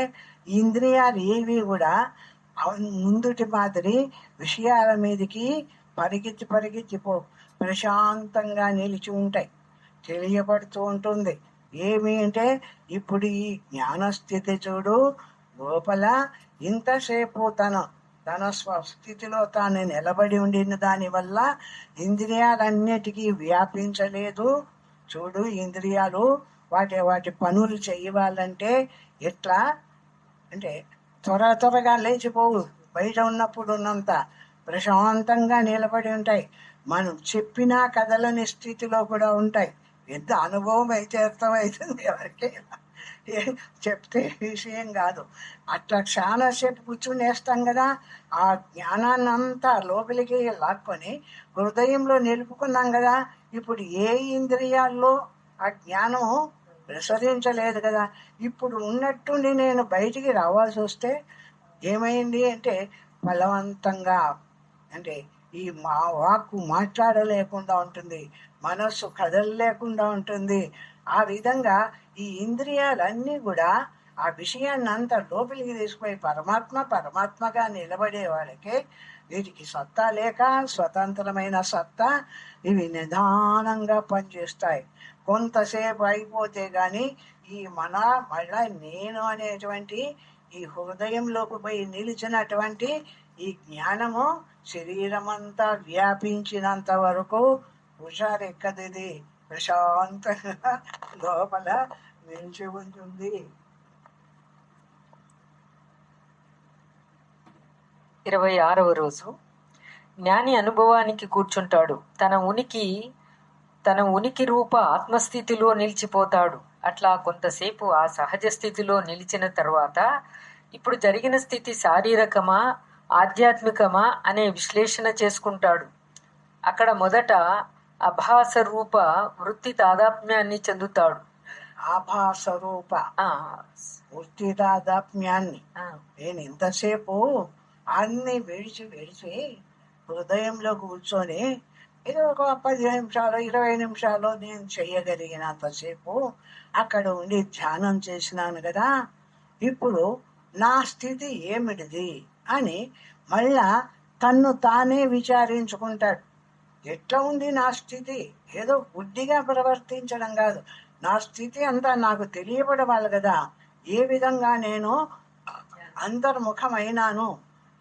ఇంద్రియాలు ఏవి కూడా ముందుటి మాదిరి విషయాల మీదకి పరిగెత్తిపో ప్రశాంతంగా నిలిచి ఉంటాయి. తెలియబడుతూ ఉంటుంది. ఏమి అంటే ఇప్పుడు ఈ జ్ఞానస్థితి చూడు, లోపల ఇంతసేపు తన స్వస్థితిలో తాను నిలబడి ఉండిన దానివల్ల ఇంద్రియాలన్నిటికీ వ్యాపించలేదు. చూడు, ఇంద్రియాలు వాటి పనులు చేయవాలంటే ఎట్లా అంటే త్వరగా లేచిపోవు. బయట ఉన్నప్పుడు ఉన్నంత ప్రశాంతంగా నిలబడి ఉంటాయి. మనం చెప్పినా కదలని స్థితిలో కూడా ఉంటాయి. ఎంత అనుభవం అయితే అర్థమవుతుంది ఎవరికి, చెప్తే విషయం కాదు. అట్లా చాలాసేపు కూర్చునేస్తాం కదా. ఆ జ్ఞానాన్ని అంతా లోపలికి లాక్కొని హృదయంలో నిలుపుకున్నాం కదా. ఇప్పుడు ఏ ఇంద్రియాల్లో ఆ జ్ఞానం ప్రసరించలేదు కదా. ఇప్పుడు ఉన్నట్టుండి నేను బయటికి రావాల్సి వస్తే ఏమైంది అంటే బలవంతంగా అంటే ఈ వాక్కు మాట్లాడలేకుండా ఉంటుంది, మనస్సు కదలలేకుండా ఉంటుంది. ఆ విధంగా ఈ ఇంద్రియాలన్నీ కూడా ఆ విషయాన్ని అంతా లోపలికి తీసుకుపోయి పరమాత్మగా నిలబడే వాళ్ళకే వీటికి సత్తా లేక స్వతంత్రమైన సత్తా ఇవి నిదానంగా పనిచేస్తాయి. కొంతసేపు అయిపోతే గాని ఈ మళ్ళా నేను అనేటువంటి ఈ హృదయంలోకి పోయి నిలిచినటువంటి ఈ జ్ఞానము శరీరమంతా వ్యాపించినంత వరకు హుషారెక్కదిది ప్రశాంతంగా లోపల నిలిచి ఉంటుంది. 26వ రోజు. జ్ఞాని అనుభవానికి కూర్చుంటాడు. తన ఉనికి రూప ఆత్మస్థితిలో నిలిచిపోతాడు. అట్లా కొంతసేపు ఆ సహజ స్థితిలో నిలిచిన తర్వాత ఇప్పుడు జరిగిన స్థితి శారీరకమా ఆధ్యాత్మికమా అనే విశ్లేషణ చేసుకుంటాడు. అక్కడ మొదట అభాస రూప వృత్తి తాదాత్మ్యాన్ని చెందుతాడు. ఆభాస రూప వృత్తి తాదాత్మ్యాన్ని నేను ఇంతసేపు అన్ని విడిచి హృదయంలో కూర్చొని ఇది ఒక 10 నిమిషాలు 20 నిమిషాలు నేను చెయ్యగలిగినంతసేపు అక్కడ ఉండి ధ్యానం చేసినాను కదా, ఇప్పుడు నా స్థితి ఏమిటిది అని మళ్ళా తన్ను తానే విచారించుకుంటాడు. ఎట్లా ఉంది నా స్థితి? ఏదో బుద్ధిగా ప్రవర్తించడం కాదు, నా స్థితి అంతా నాకు తెలియబడవాలి కదా. ఏ విధంగా నేను అంతర్ముఖమైనాను,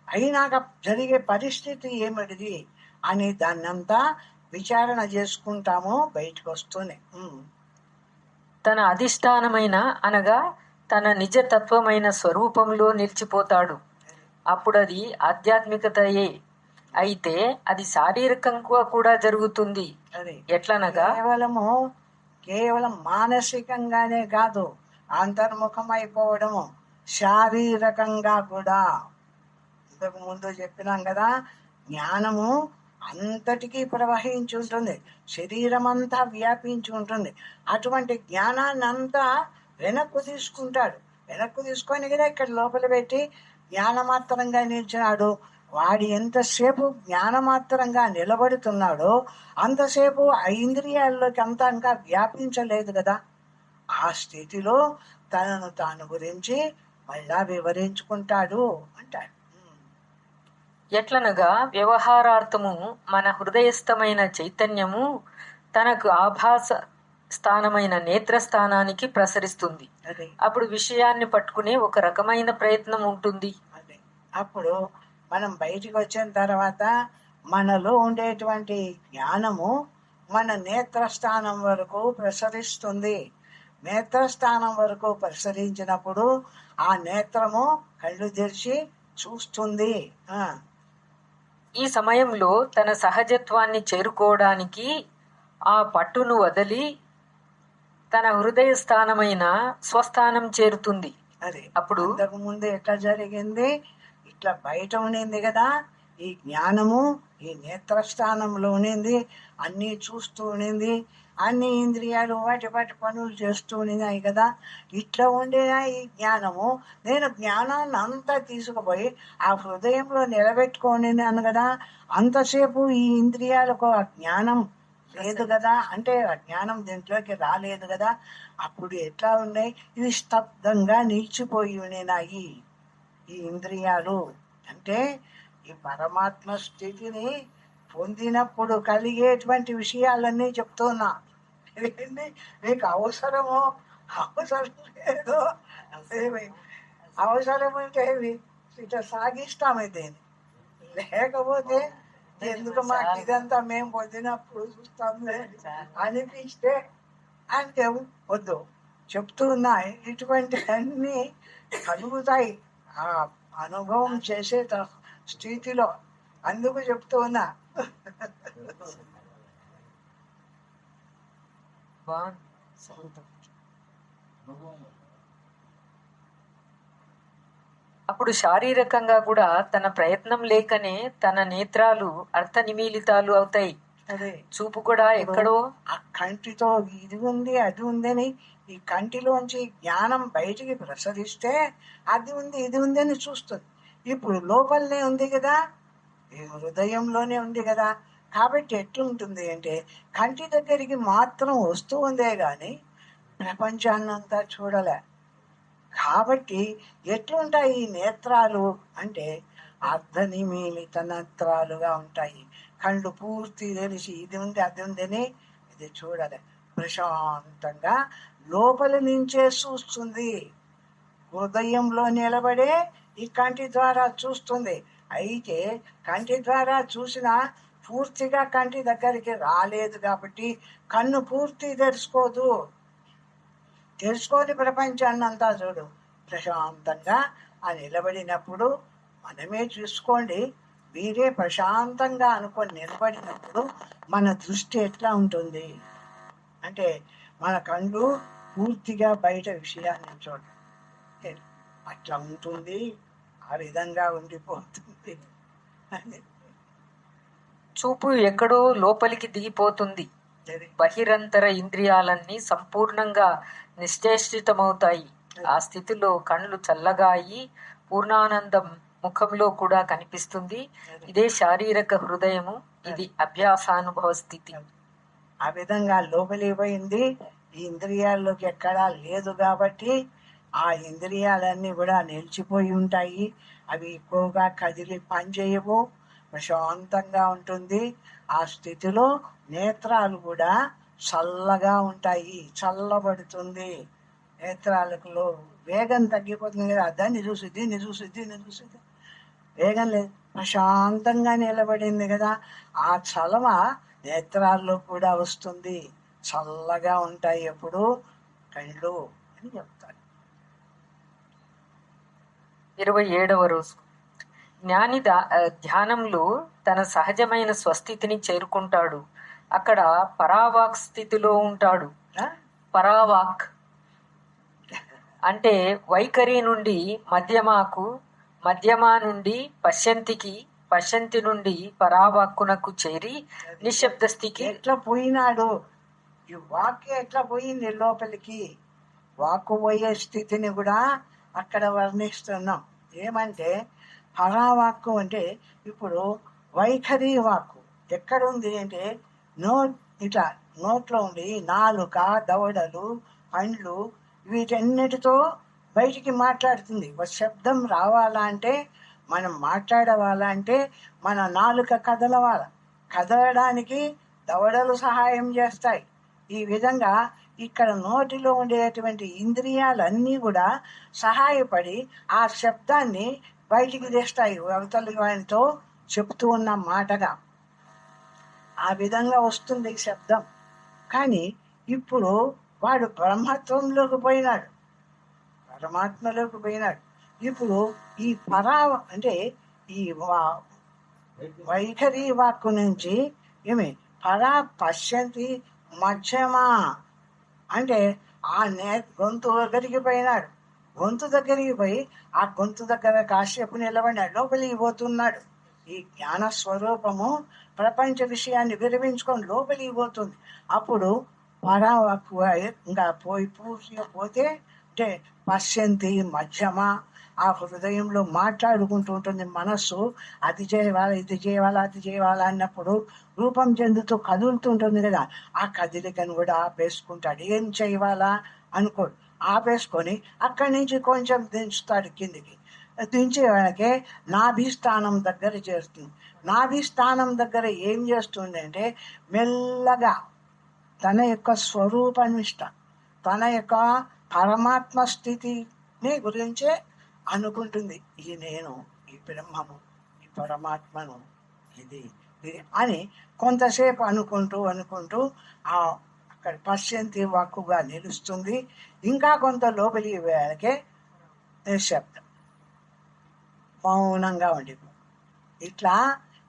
అయినాక జరిగే పరిస్థితి ఏమిటిది అని దాన్నంతా విచారణ చేసుకుంటాము బయటకు వస్తూనే. తన అధిష్టానమైన అనగా తన నిజతత్వమైన స్వరూపంలో నిలిచిపోతాడు. అప్పుడు అది ఆధ్యాత్మికతయే. అయితే అది శారీరకంగా కూడా జరుగుతుంది. ఎట్లనగా కేవలం మానసికంగానే కాదు, అంతర్ముఖమైపోవడము శారీరకంగా కూడా. ఇంతకు ముందు చెప్పినాం కదా, జ్ఞానము అంతటికీ ప్రవహించి ఉంటుంది, శరీరం అంతా వ్యాపించి ఉంటుంది. అటువంటి జ్ఞానాన్ని అంతా వెనక్కు తీసుకుంటాడు. వెనక్కు తీసుకొని కదా ఇక్కడ లోపల పెట్టి జ్ఞానమాత్రంగా నిలిచినాడు. వాడు ఎంతసేపు జ్ఞానమాత్రంగా నిలబడుతున్నాడో అంతసేపు ఆ ఇంద్రియాల్లోకి అంతా ఇంకా వ్యాపించలేదు కదా. ఆ స్థితిలో తనను తాను గురించి మళ్ళా వివరించుకుంటాడు అంటాడు. ఎట్లనగా వ్యవహారార్థము మన హృదయస్థమైన చైతన్యము తనకు ఆభాస స్థానమైన నేత్రస్థానానికి ప్రసరిస్తుంది. అప్పుడు విషయాన్ని పట్టుకునే ఒక రకమైన ప్రయత్నం ఉంటుంది. అప్పుడు మనం బయటికి వచ్చిన తర్వాత మనలో ఉండేటువంటి జ్ఞానము మన నేత్రస్థానం వరకు ప్రసరిస్తుంది. నేత్రస్థానం వరకు ప్రసరించినప్పుడు ఆ నేత్రము కళ్ళు తెరిచి చూస్తుంది. ఈ సమయంలో తన సహజత్వాన్ని చేరుకోవడానికి ఆ పట్టును వదిలి తన హృదయ స్థానమైన స్వస్థానం చేరుతుంది. అప్పుడు ఇంతకు ముందు ఎట్లా జరిగింది? ఇట్లా బయట ఉండింది కదా, ఈ జ్ఞానము ఈ నేత్రస్థానంలో ఉండింది, అన్నీ చూస్తూ ఉండింది, అన్ని ఇంద్రియాలు వాటి పనులు చేస్తూ ఉన్నాయి కదా. ఇట్లా ఉండేనా ఈ జ్ఞానము? నేను జ్ఞానాన్ని అంతా తీసుకుపోయి ఆ హృదయంలో నిలబెట్టుకోనినాను కదా. అంతసేపు ఈ ఇంద్రియాలకు ఆ జ్ఞానం లేదు కదా, అంటే ఆ జ్ఞానం దీంట్లోకి రాలేదు కదా. అప్పుడు ఎట్లా ఉన్నాయి? ఇవి స్తబ్దంగా నిలిచిపోయి ఉన్నాయి ఈ ఇంద్రియాలు. అంటే ఈ పరమాత్మ స్థితిని పొందినప్పుడు కలిగేటువంటి విషయాలన్నీ చెప్తున్నా. మీకు అవసరమో అవసరం లేదో, అవసరం ఉంటే ఇట్లా సాగిస్తామైతే, లేకపోతే ఎందుకు మాకు ఇదంతా మేము పొందినప్పుడు చూస్తాం అనిపిస్తే అంటే వద్దు చెప్తున్నాయి. ఇటువంటి అన్నీ కలుగుతాయి ఆ అనుభవం చేసే స్థితిలో, అందుకు చెప్తూ ఉన్నా. అప్పుడు శారీరకంగా కూడా తన ప్రయత్నం లేకనే తన నేత్రాలు అర్థనిమీలితాలు అవుతాయి. అదే చూపు కూడా ఎక్కడో ఆ కంటితో ఇది ఉంది అది ఉందని ఈ కంటిలోంచి జ్ఞానం బయటికి ప్రసరిస్తే అది ఉంది ఇది ఉంది అని చూస్తుంది. ఇప్పుడు లోపలనే ఉంది కదా, ఈ హృదయంలోనే ఉంది కదా. కాబట్టి ఎట్లుంటుంది అంటే కంటి దగ్గరికి మాత్రం వస్తూ ఉందే కానీ ప్రపంచాన్నంతా చూడలే. కాబట్టి ఎట్లుంటాయి ఈ నేత్రాలు అంటే అర్ధనిమీలిత నేత్రాలుగా ఉంటాయి. కళ్ళు పూర్తి తెలిసి ఇది ఉంది అది ఉందని ఇది చూడలే. ప్రశాంతంగా లోపల నుంచే చూస్తుంది. హృదయంలో నిలబడే ఈ కంటి ద్వారా చూస్తుంది. అయితే కంటి ద్వారా చూసినా పూర్తిగా కంటి దగ్గరికి రాలేదు కాబట్టి కన్ను పూర్తి తెలుసుకోని ప్రపంచాన్ని అంతా చూడు. ప్రశాంతంగా ఆ నిలబడినప్పుడు మనమే చూసుకోండి, మీరే ప్రశాంతంగా అనుకొని నిలబడినప్పుడు మన దృష్టి ఎట్లా ఉంటుంది అంటే మన కళ్ళు పూర్తిగా బయట విషయాన్ని చూడండి అట్లా ఉంటుంది, ఆ విధంగా ఉండిపోతుంది అని. చూపు ఎక్కడో లోపలికి దిగిపోతుంది. బహిరంతర ఇంద్రియాలన్నీ సంపూర్ణంగా నిశ్చేష్టితమవుతాయి. ఆ స్థితిలో కళ్ళు చల్లగా అయి పూర్ణానందం ముఖంలో కూడా కనిపిస్తుంది. ఇదే శారీరక హృదయము, ఇది అభ్యాసానుభవ స్థితి. ఆ విధంగా లోపలికి పోయింది, ఈ ఇంద్రియాల్లోకి ఎక్కడా లేదు కాబట్టి ఆ ఇంద్రియాలన్నీ కూడా నిలిచిపోయి ఉంటాయి. అవి ఎక్కువగా కదిలి పనిచేయవు, ప్రశాంతంగా ఉంటుంది. ఆ స్థితిలో నేత్రాలు కూడా చల్లగా ఉంటాయి, చల్లబడుతుంది. నేత్రాలకు వేగం తగ్గిపోతుంది కదా, దాన్ని చూసి దీన్ని వేగం లేదు, ప్రశాంతంగా నిలబడింది కదా, ఆ చలవ నేత్రాల్లో కూడా వస్తుంది. చల్లగా ఉంటాయి ఎప్పుడు కళ్ళు అని చెప్తారు. 27వ రోజు. జ్ఞాని ధ్యానంలో తన సహజమైన స్వస్థితిని చేరుకుంటాడు. అక్కడ పరావాక్ స్థితిలో ఉంటాడు. పరావాక్ అంటే వైఖరి నుండి మధ్యమాకు, మధ్యమా నుండి పశ్యంతికి, పశ్యంతి నుండి పరావాక్కునకు చేరి నిశ్శబ్ద స్థితికి ఎట్లా పోయినాడు, ఈ వాక్య ఎట్లా పోయింది లోపలికి, వాక్కు పోయే స్థితిని కూడా అక్కడ వర్ణిస్తున్నాం. ఏమంటే పరావాక్కు అంటే ఇప్పుడు వైఖరి వాక్కు ఎక్కడుంది అంటే ఇట్లా నోట్లో ఉండి నాలుక, దవడలు, పండ్లు వీటన్నిటితో బయటికి మాట్లాడుతుంది. ఒక శబ్దం రావాలా అంటే, మనం మాట్లాడవాలంటే మన నాలుక కదలడానికి దవడలు సహాయం చేస్తాయి. ఈ విధంగా ఇక్కడ నోటిలో ఉండేటువంటి ఇంద్రియాలన్నీ కూడా సహాయపడి ఆ శబ్దాన్ని బయటికి తెస్తాయి. అవతలి వారితో చెప్తూ ఉన్న మాటగా ఆ విధంగా వస్తుంది శబ్దం. కానీ ఇప్పుడు వాడు బ్రహ్మత్వంలోకి పోయినాడు, పరమాత్మలోకి పోయినాడు. ఇప్పుడు ఈ అంటే ఈ వైఖరి వాక్కు నుంచి పరా పశ్యంతి మధ్యమా అంటే ఆ గొంతు దగ్గరికి పోయినాడు. గొంతు దగ్గరికి పోయి ఆ గొంతు దగ్గర కాసేపు నిలబడినాడు, లోపలికి పోతున్నాడు. ఈ జ్ఞాన స్వరూపము ప్రపంచ విషయాన్ని విరమించుకొని లోపలికి పోతుంది. అప్పుడు పరావాక్కు ఇంకా పూర్తిగా పోతే అంటే పశ్యంతి మధ్యమ, ఆ హృదయంలో మాట్లాడుకుంటూ ఉంటుంది మనస్సు. అది చేయాలా, ఇది చేయాలా, అది చేయాలా అన్నప్పుడు రూపం చెందుతూ కదులుతుంటుంది కదా, ఆ కదిలికను కూడా ఆపేసుకుంటాడు. ఏం చేయాలా అనుకోడు, ఆపేసుకొని అక్కడి నుంచి కొంచెం దించుతాడు కిందికి. దించేవాడికే నాభిస్థానం దగ్గర చేరుతుంది. నాభిస్థానం దగ్గర ఏం చేస్తుంది అంటే మెల్లగా తన యొక్క స్వరూపనిష్ట, తన యొక్క పరమాత్మ స్థితిని గురించే అనుకుంటుంది. ఈ నేను, ఈ బ్రహ్మము, ఈ పరమాత్మను, ఇది అని కొంతసేపు అనుకుంటూ అక్కడ పశ్యంతి వాక్కుగా నిలుస్తుంది. ఇంకా కొంత లోపలికి వేళకే నిశ్శబ్దం, మౌనంగా ఉండిపో. ఇట్లా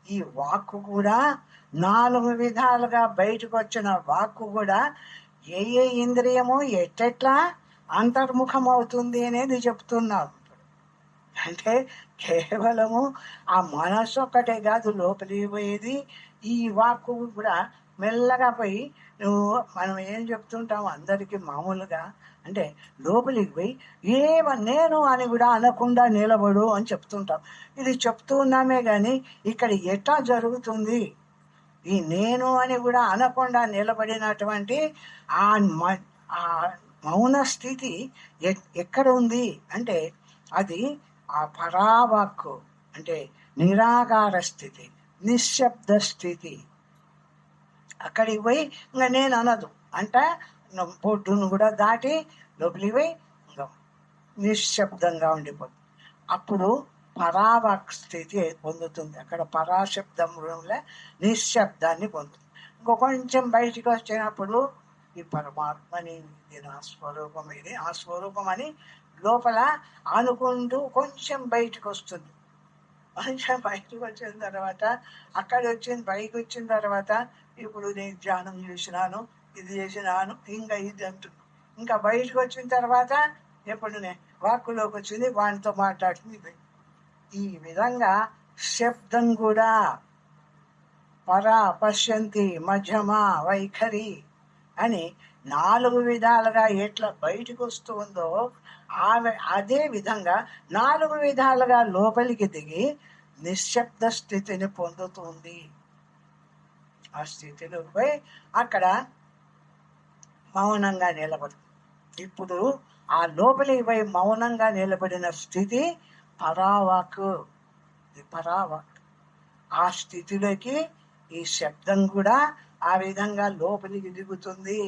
ఈ వాక్కు కూడా 4 విధాలుగా బయటకు వచ్చిన వాక్కు కూడా ఏ ఇంద్రియము ఎట్లా అంతర్ముఖమవుతుంది అనేది చెప్తున్నాం. అంటే కేవలము ఆ మనస్సు ఒక్కటే కాదు లోపలికి పోయేది, ఈ వాక్కు కూడా మెల్లగా పోయి మనం ఏం చెప్తుంటాం అందరికీ మామూలుగా అంటే లోపలికి పోయి నేను అని కూడా అనకుండా నిలబడు అని చెప్తుంటాం. ఇది చెప్తూ ఉన్నామే కానీ ఇక్కడ ఎట్లా జరుగుతుంది, ఈ నేను అని కూడా అనకుండా నిలబడినటువంటి ఆ మౌన స్థితి ఎక్కడ ఉంది అంటే అది ఆ పరావాక్కు అంటే నిరాకార స్థితి, నిశ్శబ్ద స్థితి. అక్కడికి పోయి ఇంకా నేను అనదు అంటే బొడ్డును కూడా దాటి లోపలికి పోయి ఇంకా నిశ్శబ్దంగా ఉండిపోతుంది. అప్పుడు పరావాక్ స్థితి పొందుతుంది. అక్కడ పరాశబ్దంలో నిశ్శబ్దాన్ని పొందుతుంది. కొంచెం బయటికి వచ్చినప్పుడు ఈ పరమాత్మని, ఇది నా స్వరూపం, ఇది ఆ స్వరూపం అని లోపల అనుకుంటూ కొంచెం బయటకు వస్తుంది. కొంచెం బయటకు వచ్చిన తర్వాత పైకి వచ్చిన తర్వాత ఇప్పుడు నేను ధ్యానం చేసినాను, ఇది చేసినాను, ఇంకా ఇది అంటుంది. ఇంకా బయటకు వచ్చిన తర్వాత ఎప్పుడు నేను వాక్కులోకి వచ్చింది, వాటితో మాట్లాడుతుంది. ఈ విధంగా శబ్దం కూడా పరా, పశ్యంతి, మధ్యమ, వైఖరి అని 4 విధాలుగా ఎట్లా బయటకు వస్తూ ఉందో అదే విధంగా 4 విధాలుగా లోపలికి దిగి నిశ్శబ్ద స్థితిని పొందుతుంది. ఆ స్థితిలో పోయి అక్కడ మౌనంగా నిలబడుతుంది. ఇప్పుడు ఆ లోపలికి పోయి మౌనంగా నిలబడిన స్థితి పరావాక్. ఆ స్థితిలోకి ఈ శబ్దం కూడా ఆ విధంగా లోపలికి దిగుతుంది.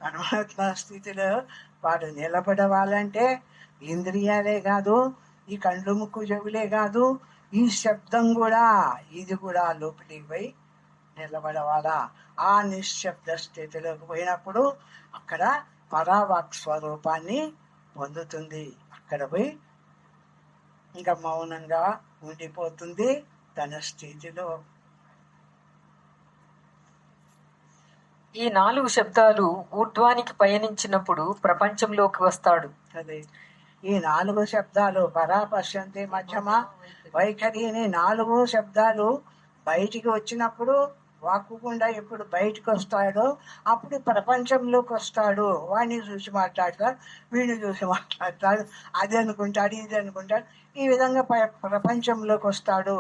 పరమాత్మ స్థితిలో వాడు నిలబడవాలంటే ఇంద్రియాలే కాదు, ఈ కళ్ళు ముక్కు చెవులే కాదు, ఈ శబ్దం కూడా, ఇది కూడా లోపలికి పోయి నిలబడవాలా. ఆ నిశ్శబ్ద స్థితిలోకి పోయినప్పుడు అక్కడ పరావాక్ స్వరూపాన్ని పొందుతుంది. అక్కడ పోయి ఇంకా మౌనంగా ఉండిపోతుంది తన స్థితిలో. ఈ 4 శబ్దాలు ఊర్ధ్వానికి పయనించినప్పుడు ప్రపంచంలోకి వస్తాడు. అదే ఈ 4 శబ్దాలు పరా, పశ్యంతి, మధ్యమ, వైఖరిని 4 శబ్దాలు బయటికి వచ్చినప్పుడు వాక్కుకుండా ఎప్పుడు బయటకు వస్తాడో అప్పుడు ప్రపంచంలోకి వస్తాడు. వాడిని చూసి మాట్లాడతాడు, వీడిని చూసి మాట్లాడతాడు, అది అనుకుంటాడు, ఇది అనుకుంటాడు, ఈ విధంగా ప్రపంచంలోకి వస్తాడు.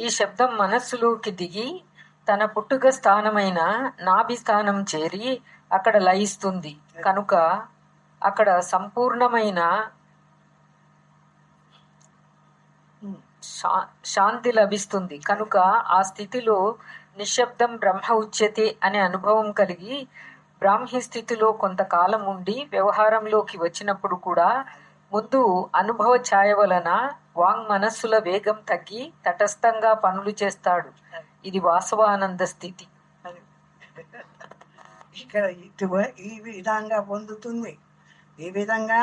ఈ శబ్దం మనస్సులోకి దిగి తన పుట్టుక స్థానమైన నాభి స్థానం చేరి అక్కడ లయిస్తుంది. కనుక అక్కడ సంపూర్ణమైన శాంతి లభిస్తుంది. కనుక ఆ స్థితిలో నిశ్శబ్దం బ్రహ్మ ఉచ్యతే అనే అనుభవం కలిగి బ్రాహ్మీ స్థితిలో కొంతకాలం ఉండి వ్యవహారంలోకి వచ్చినప్పుడు కూడా ముందు అనుభవ ఛాయ వలన వాంగ్ మనస్సుల వేగం తగ్గి తటస్థంగా పనులు చేస్తాడు. ఇది వాసవానంద స్థితి. ఇక్కడ ఈ విధంగా పొందుతుంది. ఈ విధంగా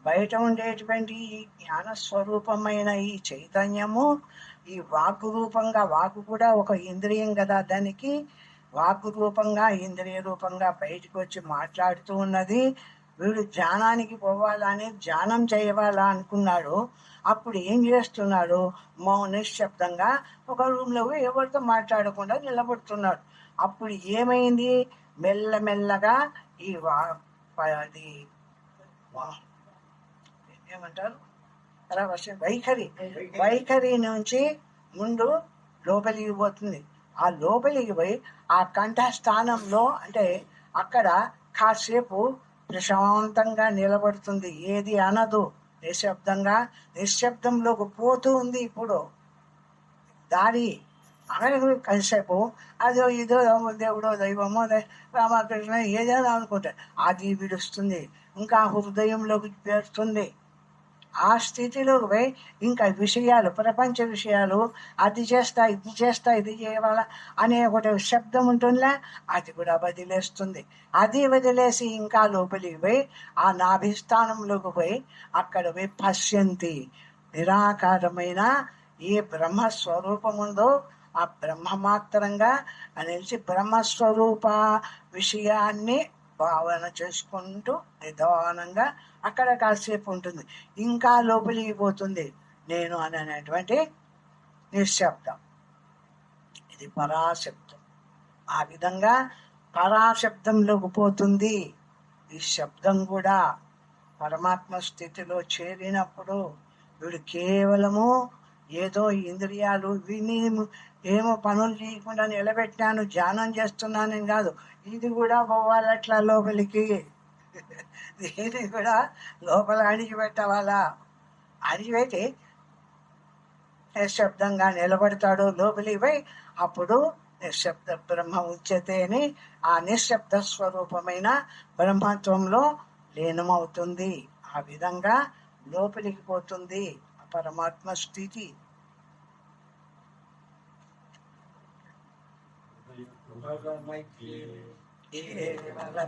బయట ఉండేటువంటి ఈ జ్ఞాన స్వరూపమైన ఈ చైతన్యము ఈ వాక్కు రూపంగా, వాక్కు కూడా ఒక ఇంద్రియం కదా, దానికి వాక్కు రూపంగా ఇంద్రియ రూపంగా బయటకు వచ్చి మాట్లాడుతూ ఉన్నది. వీడు ధ్యానానికి పోవాలని, ధ్యానం చేయవాలా అనుకున్నాడు. అప్పుడు ఏం చేస్తున్నాడు? నిశ్శబ్దంగా ఒక రూమ్లో ఎవరితో మాట్లాడకుండా నిలబడుతున్నాడు. అప్పుడు ఏమైంది? మెల్లమెల్లగా ఈ అది ఏమంటారు వైఖరి నుంచి ముందు లోపలికి పోతుంది. ఆ లోపలికి పోయి ఆ కంఠస్థానంలో అంటే అక్కడ కాసేపు ప్రశాంతంగా నిలబడుతుంది. ఏది అనదు, నిశ్శబ్దంలోకి పోతూ ఉంది. ఇప్పుడు దారి అక్కడికి కాసేపు అదో ఇదో దేవుడో దైవమో రామకృష్ణ ఏదైనా అనుకుంటారు, అది విడుస్తుంది, ఇంకా హృదయంలోకి చేరుతుంది. ఆ స్థితిలోకి పోయి ఇంకా విషయాలు, ప్రపంచ విషయాలు, అది చేస్తా, ఇది చేస్తా, ఇది చేయాలా అనే ఒకటి శబ్దం ఉంటుందిలే, అది కూడా వదిలేస్తుంది. అది వదిలేసి ఇంకా లోపలికి పోయి ఆ నాభిస్థానంలోకి పోయి అక్కడ పోయి పశ్యంతి, నిరాకారమైన ఏ బ్రహ్మస్వరూపం ఉందో ఆ బ్రహ్మమాత్రంగా నిలిచి బ్రహ్మస్వరూప విషయాన్ని భావన చేసుకుంటూ నిదానంగా అక్కడ కాసేపు ఉంటుంది. ఇంకా లోపలికి పోతుంది నేను అనేటువంటి నిశ్శబ్దం. ఇది పరాశబ్దం. ఆ విధంగా పరాశబ్దంలోకి పోతుంది. ఈ శబ్దం కూడా పరమాత్మ స్థితిలో చేరినప్పుడు వీడు కేవలము ఏదో ఇంద్రియాలు విని ఏమో పనులు చేయకుండా నిలబెట్టాను, ధ్యానం చేస్తున్నానని కాదు, ఇది కూడా పోవాలి అట్లా లోపలికి. దీన్ని కూడా లోపల అణిచిపెట్టవాలా. అణిచిపెట్టి నిశ్శబ్దంగా నిలబడతాడు. లోపలికి పోయి అప్పుడు నిశ్శబ్ద బ్రహ్మ ఉచ్యతే అని ఆ నిశ్శబ్ద స్వరూపమైన బ్రహ్మత్వంలో లీనమవుతుంది. ఆ విధంగా లోపలికి పోతుంది ఆ పరమాత్మ స్థితి. కేవల